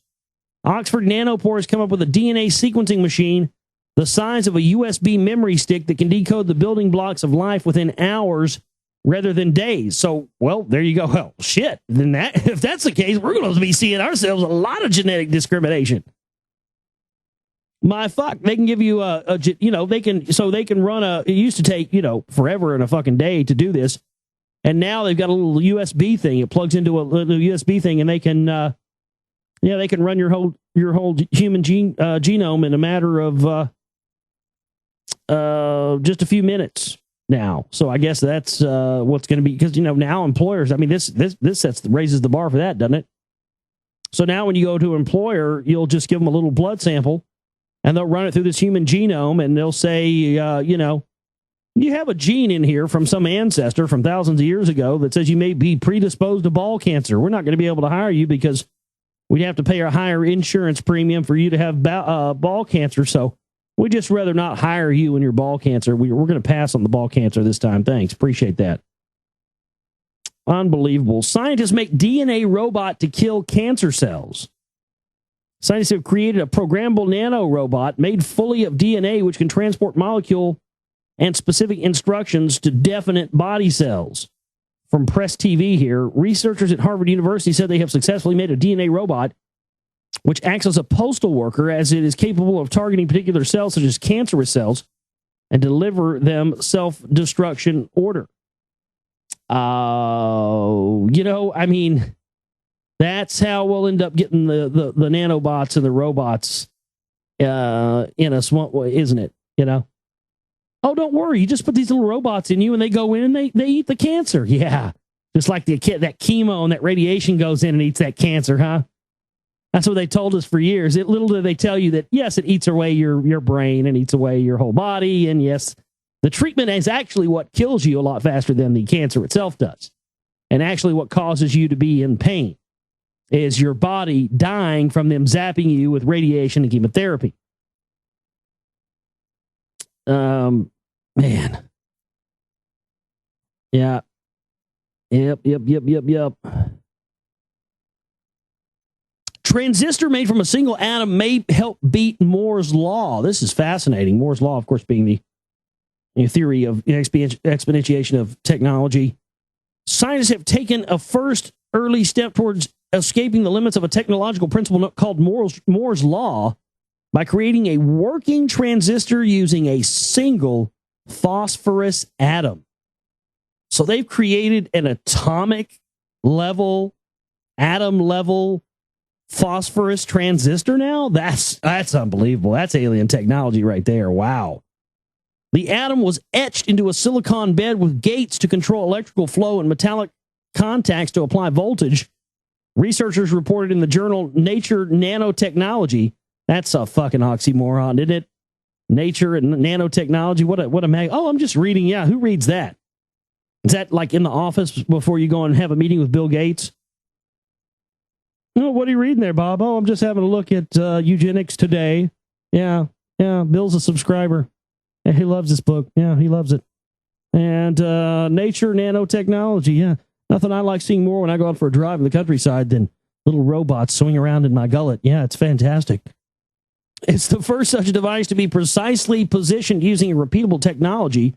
Oxford Nanopore has come up with a DNA sequencing machine the size of a USB memory stick that can decode the building blocks of life within hours rather than days. So, well, there you go. Well, shit. Then if that's the case, we're going to be seeing ourselves a lot of genetic discrimination. My fuck, they can give you they can run it used to take, forever and a fucking day to do this. And now they've got a little USB thing. It plugs into a little USB thing and they can run your whole human genome in a matter of just a few minutes now. So I guess that's what's going to be, because now employers, I mean, this raises the bar for that, doesn't it? So now when you go to an employer, you'll just give them a little blood sample and they'll run it through this human genome and they'll say, you have a gene in here from some ancestor from thousands of years ago that says you may be predisposed to ball cancer. We're not going to be able to hire you because we'd have to pay a higher insurance premium for you to have ball cancer. So we'd just rather not hire you and your ball cancer. We're going to pass on the ball cancer this time. Thanks. Appreciate that. Unbelievable. Scientists make DNA robot to kill cancer cells. Scientists have created a programmable nanorobot made fully of DNA, which can transport molecule and specific instructions to definite body cells. From Press TV here, researchers at Harvard University said they have successfully made a DNA robot which acts as a postal worker, as it is capable of targeting particular cells, such as cancerous cells, and deliver them self-destruction order. I mean, that's how we'll end up getting the nanobots and the robots in a swamp, isn't it? Oh, don't worry. You just put these little robots in you and they go in and they eat the cancer. Yeah. Just like that chemo and that radiation goes in and eats that cancer, huh? That's what they told us for years. Little did they tell you that, yes, it eats away your brain and eats away your whole body. And yes, the treatment is actually what kills you a lot faster than the cancer itself does. And actually what causes you to be in pain is your body dying from them zapping you with radiation and chemotherapy. Man. Yeah. Yep. Transistor made from a single atom may help beat Moore's law. This is fascinating. Moore's law, of course, being the theory of exponentiation of technology. Scientists have taken a first early step towards escaping the limits of a technological principle called Moore's law by creating a working transistor using a single phosphorus atom. So they've created an atomic level, atom level phosphorus transistor now? That's unbelievable. That's alien technology right there. Wow. The atom was etched into a silicon bed with gates to control electrical flow and metallic contacts to apply voltage. Researchers reported in the journal Nature Nanotechnology. That's a fucking oxymoron, isn't it? Nature and nanotechnology. What a mag. Oh, I'm just reading. Yeah, who reads that? Is that like in the office before you go and have a meeting with Bill Gates? No, what are you reading there, Bob? Oh, I'm just having a look at Eugenics Today. Yeah, Bill's a subscriber. He loves this book. Yeah, he loves it. And Nature Nanotechnology. Yeah, nothing I like seeing more when I go out for a drive in the countryside than little robots swing around in my gullet. Yeah, it's fantastic. It's the first such device to be precisely positioned using a repeatable technology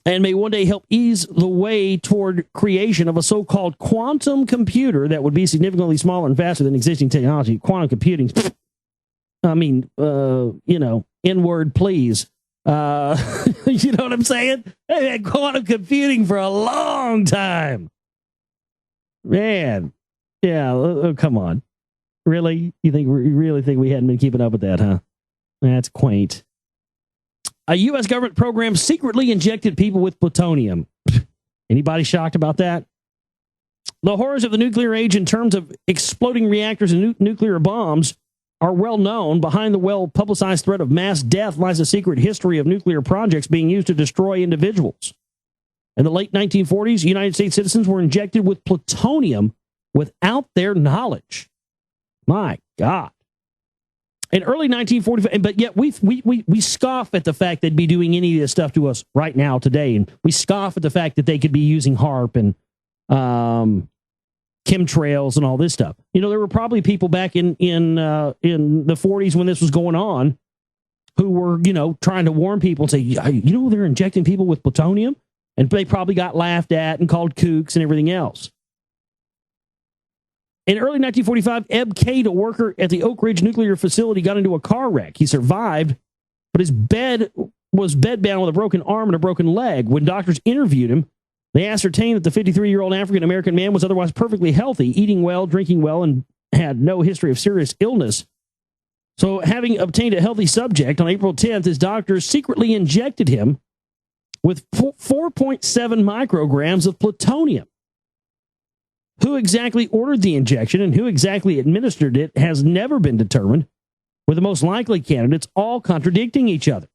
and may one day help ease the way toward creation of a so-called quantum computer that would be significantly smaller and faster than existing technology. Quantum computing, I mean, N-word, please. You know what I'm saying? They had quantum computing for a long time. Man, yeah, come on. Really? You really think we hadn't been keeping up with that, huh? That's quaint. A U.S. government program secretly injected people with plutonium. Anybody shocked about that? The horrors of the nuclear age in terms of exploding reactors and nuclear bombs are well known. Behind the well-publicized threat of mass death lies a secret history of nuclear projects being used to destroy individuals. In the late 1940s, United States citizens were injected with plutonium without their knowledge. My God. In early 1945, but yet we scoff at the fact they'd be doing any of this stuff to us right now today, and we scoff at the fact that they could be using HAARP and chemtrails and all this stuff. You know, there were probably people back in the 40s when this was going on who were, trying to warn people and say, they're injecting people with plutonium, and they probably got laughed at and called kooks and everything else. In early 1945, Eb Cade, a worker at the Oak Ridge nuclear facility, got into a car wreck. He survived, but his bed was bedbound with a broken arm and a broken leg. When doctors interviewed him, they ascertained that the 53-year-old African-American man was otherwise perfectly healthy, eating well, drinking well, and had no history of serious illness. So, having obtained a healthy subject, on April 10th, his doctors secretly injected him with 4.7 micrograms of plutonium. Who exactly ordered the injection and who exactly administered it has never been determined, with the most likely candidates all contradicting each other.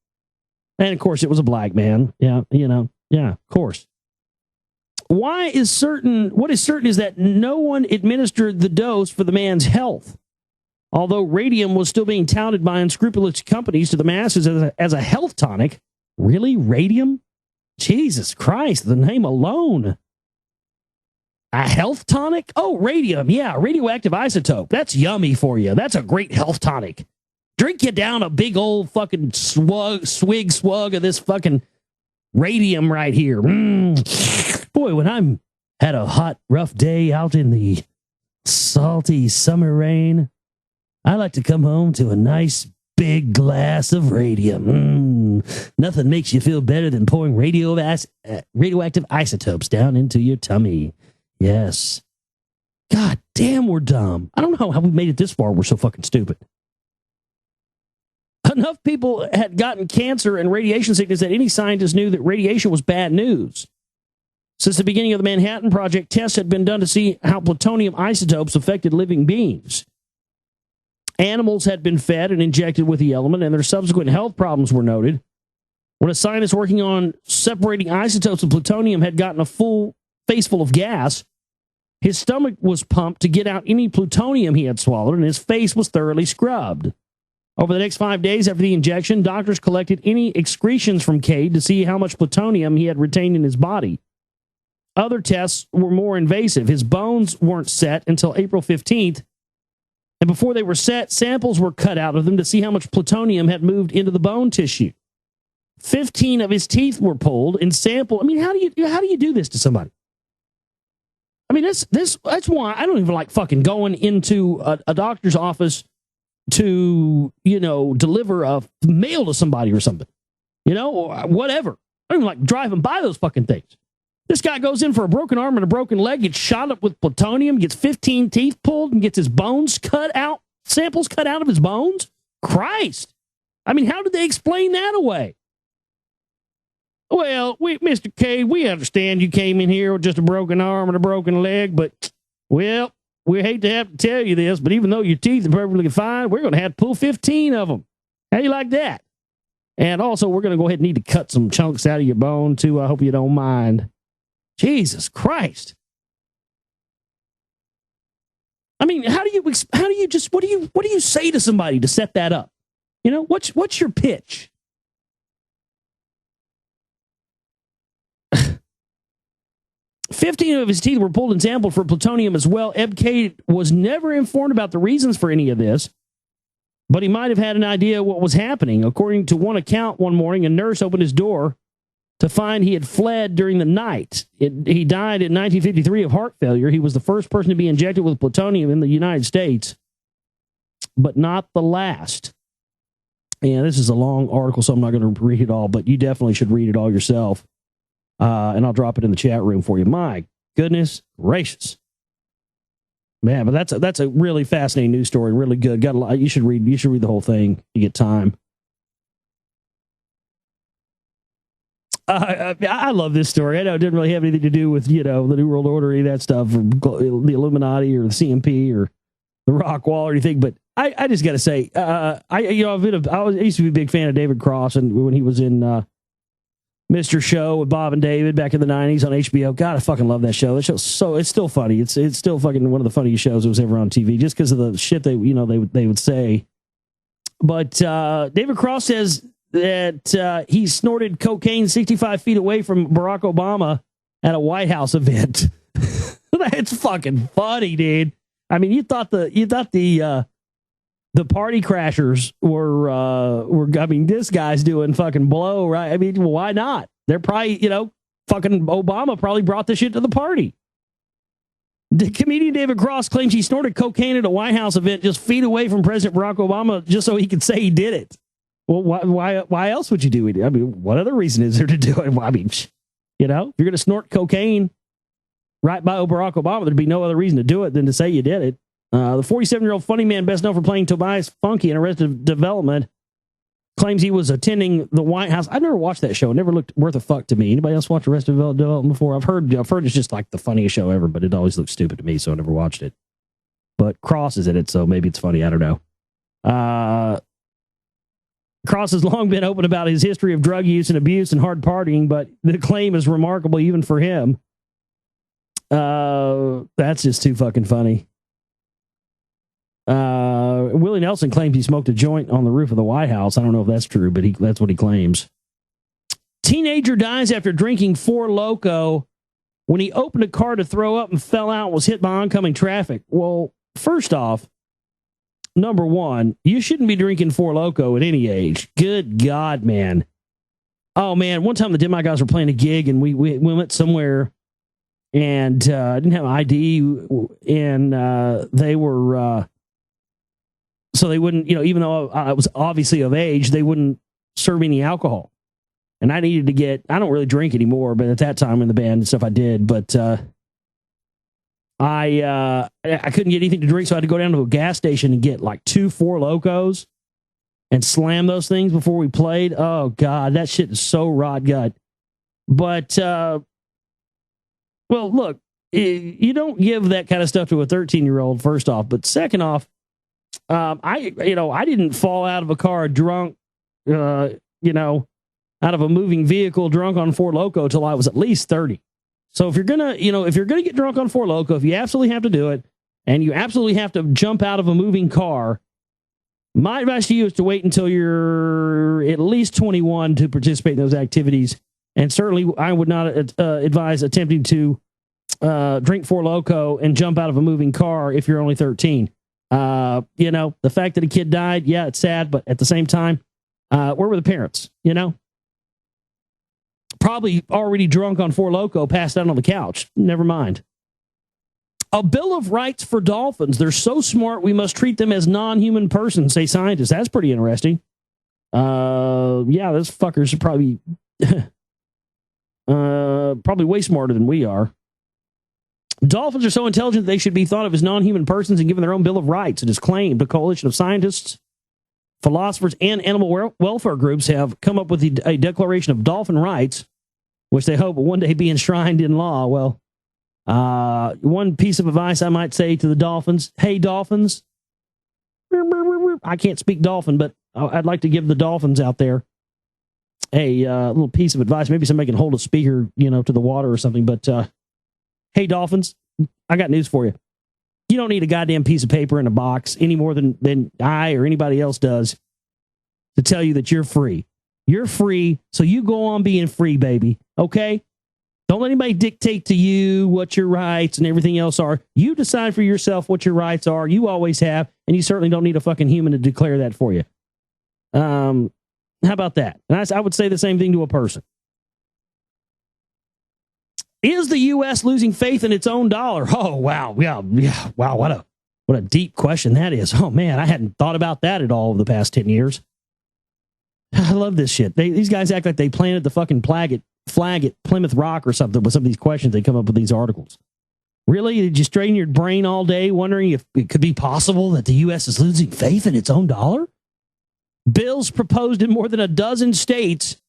And, of course, it was a black man. Yeah, of course. What is certain is that no one administered the dose for the man's health. Although radium was still being touted by unscrupulous companies to the masses as a health tonic. Really? Radium? Jesus Christ, the name alone. A health tonic? Oh, radium. Yeah, radioactive isotope. That's yummy for you. That's a great health tonic. Drink you down a big old fucking swig of this fucking radium right here. Boy, when I'm had a hot, rough day out in the salty summer rain, I like to come home to a nice big glass of radium. Nothing makes you feel better than pouring radioactive isotopes down into your tummy. Yes. God damn, we're dumb. I don't know how we made it this far. We're so fucking stupid. Enough people had gotten cancer and radiation sickness that any scientist knew that radiation was bad news. Since the beginning of the Manhattan Project, tests had been done to see how plutonium isotopes affected living beings. Animals had been fed and injected with the element, and their subsequent health problems were noted. When a scientist working on separating isotopes of plutonium had gotten a full face full of gas, his stomach was pumped to get out any plutonium he had swallowed, and his face was thoroughly scrubbed. Over the next 5 days after the injection, doctors collected any excretions from Cade to see how much plutonium he had retained in his body. Other tests were more invasive. His bones weren't set until April 15th, and before they were set, samples were cut out of them to see how much plutonium had moved into the bone tissue. 15 of his teeth were pulled and sampled. I mean, how do you do this to somebody? I mean, that's why I don't even like fucking going into a doctor's office to, deliver a mail to somebody or something, or whatever. I don't even like driving by those fucking things. This guy goes in for a broken arm and a broken leg, gets shot up with plutonium, gets 15 teeth pulled, and gets his bones cut out, samples cut out of his bones? Christ. I mean, how did they explain that away? Well, Mr. K, we understand you came in here with just a broken arm and a broken leg, but, well, we hate to have to tell you this, but even though your teeth are perfectly fine, we're going to have to pull 15 of them. How do you like that? And also, we're going to go ahead and need to cut some chunks out of your bone, too. I hope you don't mind. Jesus Christ. I mean, what do you say to somebody to set that up? What's your pitch? 15 of his teeth were pulled and sampled for plutonium as well. Eb Cade was never informed about the reasons for any of this, but he might have had an idea what was happening. According to one account, one morning, a nurse opened his door to find he had fled during the night. He died in 1953 of heart failure. He was the first person to be injected with plutonium in the United States, but not the last. And this is a long article, so I'm not going to read it all, but you definitely should read it all yourself. And I'll drop it in the chat room for you. My goodness gracious. Man, but that's a really fascinating news story. Really good. Got a lot. You should read the whole thing. You get time. I love this story. I know it didn't really have anything to do with, the New World Order, any of that stuff, or the Illuminati or the CMP or the Rock Wall or anything. But I just got to say, I used to be a big fan of David Cross, and when he was in Mr. Show with Bob and David back in the 90s on HBO. God, I fucking love that show. That show's it's still funny. It's still fucking one of the funniest shows that was ever on TV, just because of the shit they would say. But David Cross says that he snorted cocaine 65 feet away from Barack Obama at a White House event. That's fucking funny, dude. I mean, you thought the party crashers were I mean, this guy's doing fucking blow, right? I mean, why not? They're probably, fucking Obama probably brought this shit to the party. The comedian David Cross claims he snorted cocaine at a White House event just feet away from President Barack Obama just so he could say he did it. Well, why else would you do it? I mean, what other reason is there to do it? Well, I mean, if you're going to snort cocaine right by Barack Obama, there'd be no other reason to do it than to say you did it. The 47-year-old funny man, best known for playing Tobias Funky in Arrested Development, claims he was attending the White House. I never watched that show. It never looked worth a fuck to me. Anybody else watch Arrested Development before? I've heard it's just like the funniest show ever, but it always looks stupid to me, so I never watched it. But Cross is in it, so maybe it's funny. I don't know. Cross has long been open about his history of drug use and abuse and hard partying, but the claim is remarkable even for him. That's just too fucking funny. Willie Nelson claims he smoked a joint on the roof of the White House. I don't know if that's true, but that's what he claims. Teenager dies after drinking Four Loko when he opened a car to throw up and fell out and was hit by oncoming traffic. Well, first off, number one, you shouldn't be drinking Four Loko at any age. Good God, man. Oh, man, one time the Demi guys were playing a gig and we went somewhere and didn't have an ID, and they were... So they wouldn't, even though I was obviously of age, they wouldn't serve me any alcohol. And I needed to get, I don't really drink anymore, but at that time in the band and stuff I did. But I couldn't get anything to drink, so I had to go down to a gas station and get like 2 Four Locos. and slam those things before we played. Oh God, that shit is so rot gut. But well, look, you don't give that kind of stuff to a 13-year-old. First off, but second off, I didn't fall out of a car drunk, out of a moving vehicle drunk on Four Loko till I was at least 30. So if you're gonna get drunk on Four Loko, if you absolutely have to do it, and you absolutely have to jump out of a moving car, my advice to you is to wait until you're at least 21 to participate in those activities. And certainly, I would not advise attempting to drink Four Loko and jump out of a moving car if you're only 13. The fact that a kid died, yeah, it's sad, but at the same time, where were the parents? Probably already drunk on Four Loko, passed out on the couch. Never mind. A Bill of Rights for dolphins. They're so smart, we must treat them as non-human persons, say scientists. That's pretty interesting. Yeah, those fuckers are probably probably way smarter than we are. Dolphins are so intelligent they should be thought of as non-human persons and given their own Bill of Rights. It is claimed a coalition of scientists, philosophers, and animal welfare groups have come up with a Declaration of Dolphin Rights, which they hope will one day be enshrined in law. Well, one piece of advice I might say to the dolphins: hey, dolphins, I can't speak dolphin, but I'd like to give the dolphins out there a little piece of advice. Maybe somebody can hold a speaker, to the water or something. But hey, dolphins, I got news for you. You don't need a goddamn piece of paper in a box any more than I or anybody else does to tell you that you're free. You're free, so you go on being free, baby. Okay? Don't let anybody dictate to you what your rights and everything else are. You decide for yourself what your rights are. You always have, and you certainly don't need a fucking human to declare that for you. How about that? And I would say the same thing to a person. Is the U.S. losing faith in its own dollar? Oh, wow. Yeah. Wow. What a deep question that is. Oh, man, I hadn't thought about that at all over the past 10 years. I love this shit. These guys act like they planted the fucking flag at Plymouth Rock or something with some of these questions. They come up with these articles. Really? Did you strain your brain all day wondering if it could be possible that the U.S. is losing faith in its own dollar? Bills proposed in more than a dozen states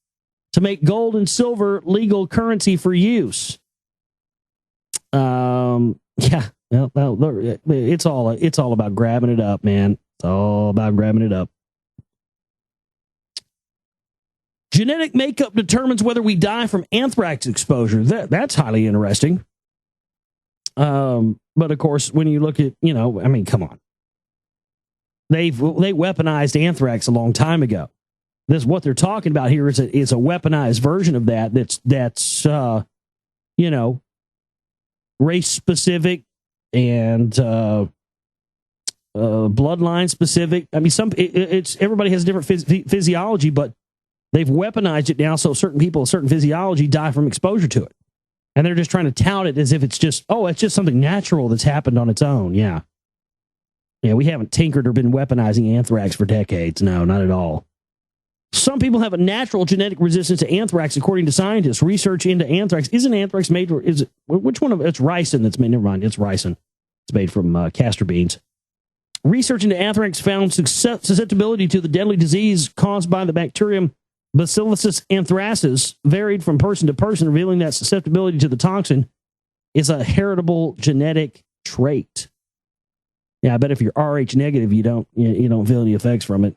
to make gold and silver legal currency for use. Yeah, well, it's all about grabbing it up, man. It's all about grabbing it up. Genetic makeup determines whether we die from anthrax exposure. That's highly interesting. But of course, when you look at, come on. They weaponized anthrax a long time ago. This what they're talking about here is a weaponized version of that. That's race specific and bloodline specific. I mean, it's everybody has different physiology, but they've weaponized it now so certain people with certain physiology die from exposure to it, and they're just trying to tout it as if it's just something natural that's happened on its own. Yeah, we haven't tinkered or been weaponizing anthrax for decades. No, not at all. Some people have a natural genetic resistance to anthrax, according to scientists. Research into anthrax. Isn't anthrax made, which one of it's ricin that's made? Never mind, it's ricin. It's made from castor beans. Research into anthrax found susceptibility to the deadly disease caused by the bacterium Bacillus anthracis varied from person to person, revealing that susceptibility to the toxin is a heritable genetic trait. Yeah, I bet if you're Rh negative, you don't feel any effects from it.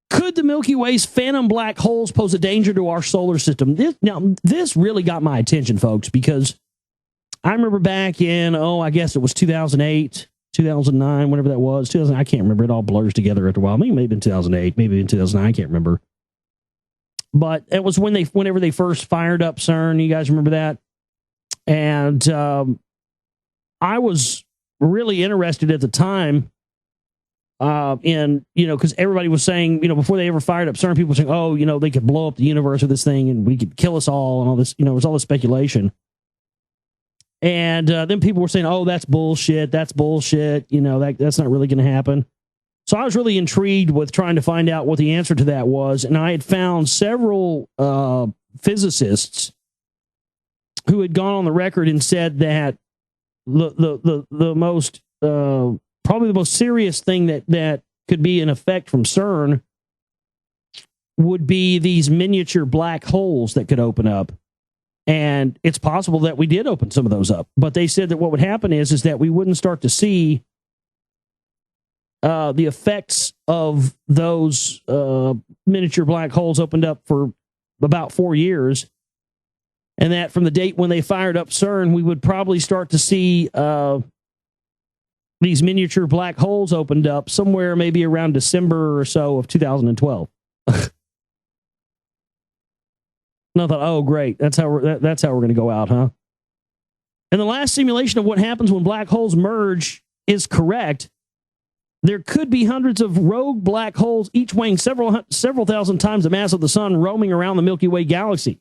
Could the Milky Way's phantom black holes pose a danger to our solar system? This really got my attention, folks, because I remember back in, I guess it was 2008, 2009, whatever that was. I can't remember. It all blurs together after a while. Maybe in 2008, maybe in 2009. I can't remember. But it was whenever they first fired up CERN. You guys remember that? And I was really interested at the time because everybody was saying, before they ever fired up CERN, people were saying, they could blow up the universe with this thing and we could kill us all and all this, it was all this speculation. And then people were saying, that's bullshit. That's bullshit. That's not really going to happen. So I was really intrigued with trying to find out what the answer to that was. And I had found several physicists who had gone on the record and said that the most probably the most serious thing that could be an effect from CERN would be these miniature black holes that could open up. And it's possible that we did open some of those up. But they said that what would happen is that we wouldn't start to see the effects of those miniature black holes opened up for about 4 years. And that from the date when they fired up CERN, we would probably start to see these miniature black holes opened up somewhere maybe around December or so of 2012. And I thought, oh, great. That's how we're going to go out, huh? And the last simulation of what happens when black holes merge is correct. There could be hundreds of rogue black holes, each weighing several thousand times the mass of the sun, roaming around the Milky Way galaxy.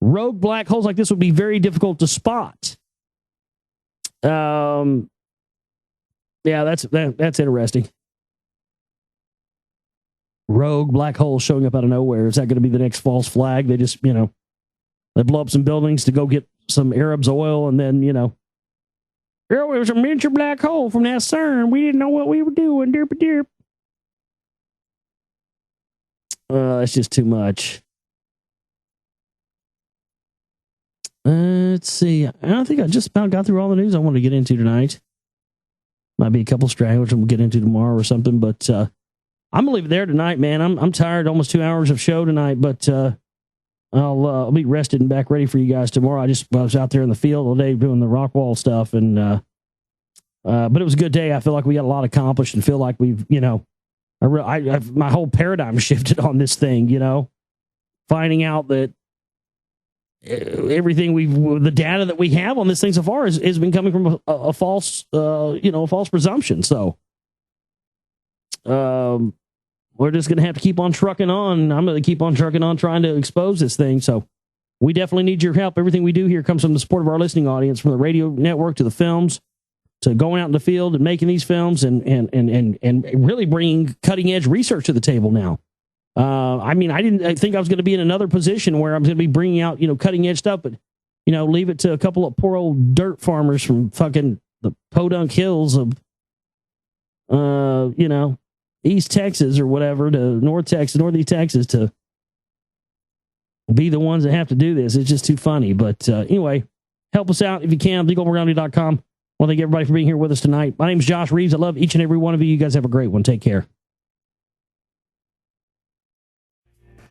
Rogue black holes like this would be very difficult to spot. Yeah, that's interesting. Rogue black holes showing up out of nowhere. Is that going to be the next false flag? They just, they blow up some buildings to go get some Arabs oil, and then, it was a miniature black hole from that CERN. We didn't know what we were doing. Derp derp. That's just too much. Let's see. I think I just about got through all the news I wanted to get into tonight. Might be a couple stragglers we'll get into tomorrow or something, but I'm gonna leave it there tonight, man. I'm tired. Almost 2 hours of show tonight, but I'll be rested and back ready for you guys tomorrow. I was out there in the field all day doing the rock wall stuff, and but it was a good day. I feel like we got a lot accomplished, and feel like we've, my whole paradigm shifted on this thing. Finding out that everything the data that we have on this thing so far has been coming from a false, a false presumption. So, we're just going to have to keep on trucking on. I'm going to keep on trucking on trying to expose this thing. So we definitely need your help. Everything we do here comes from the support of our listening audience, from the radio network to the films, to going out in the field and making these films and really bringing cutting edge research to the table now. I didn't think I was going to be in another position where I'm going to be bringing out, cutting edge stuff, but, leave it to a couple of poor old dirt farmers from fucking the Podunk Hills of, East Texas or whatever to Northeast Texas to be the ones that have to do this. It's just too funny. But anyway, help us out if you can. LegalMorality.com. I want to thank everybody for being here with us tonight. My name is Josh Reeves. I love each and every one of you. You guys have a great one. Take care.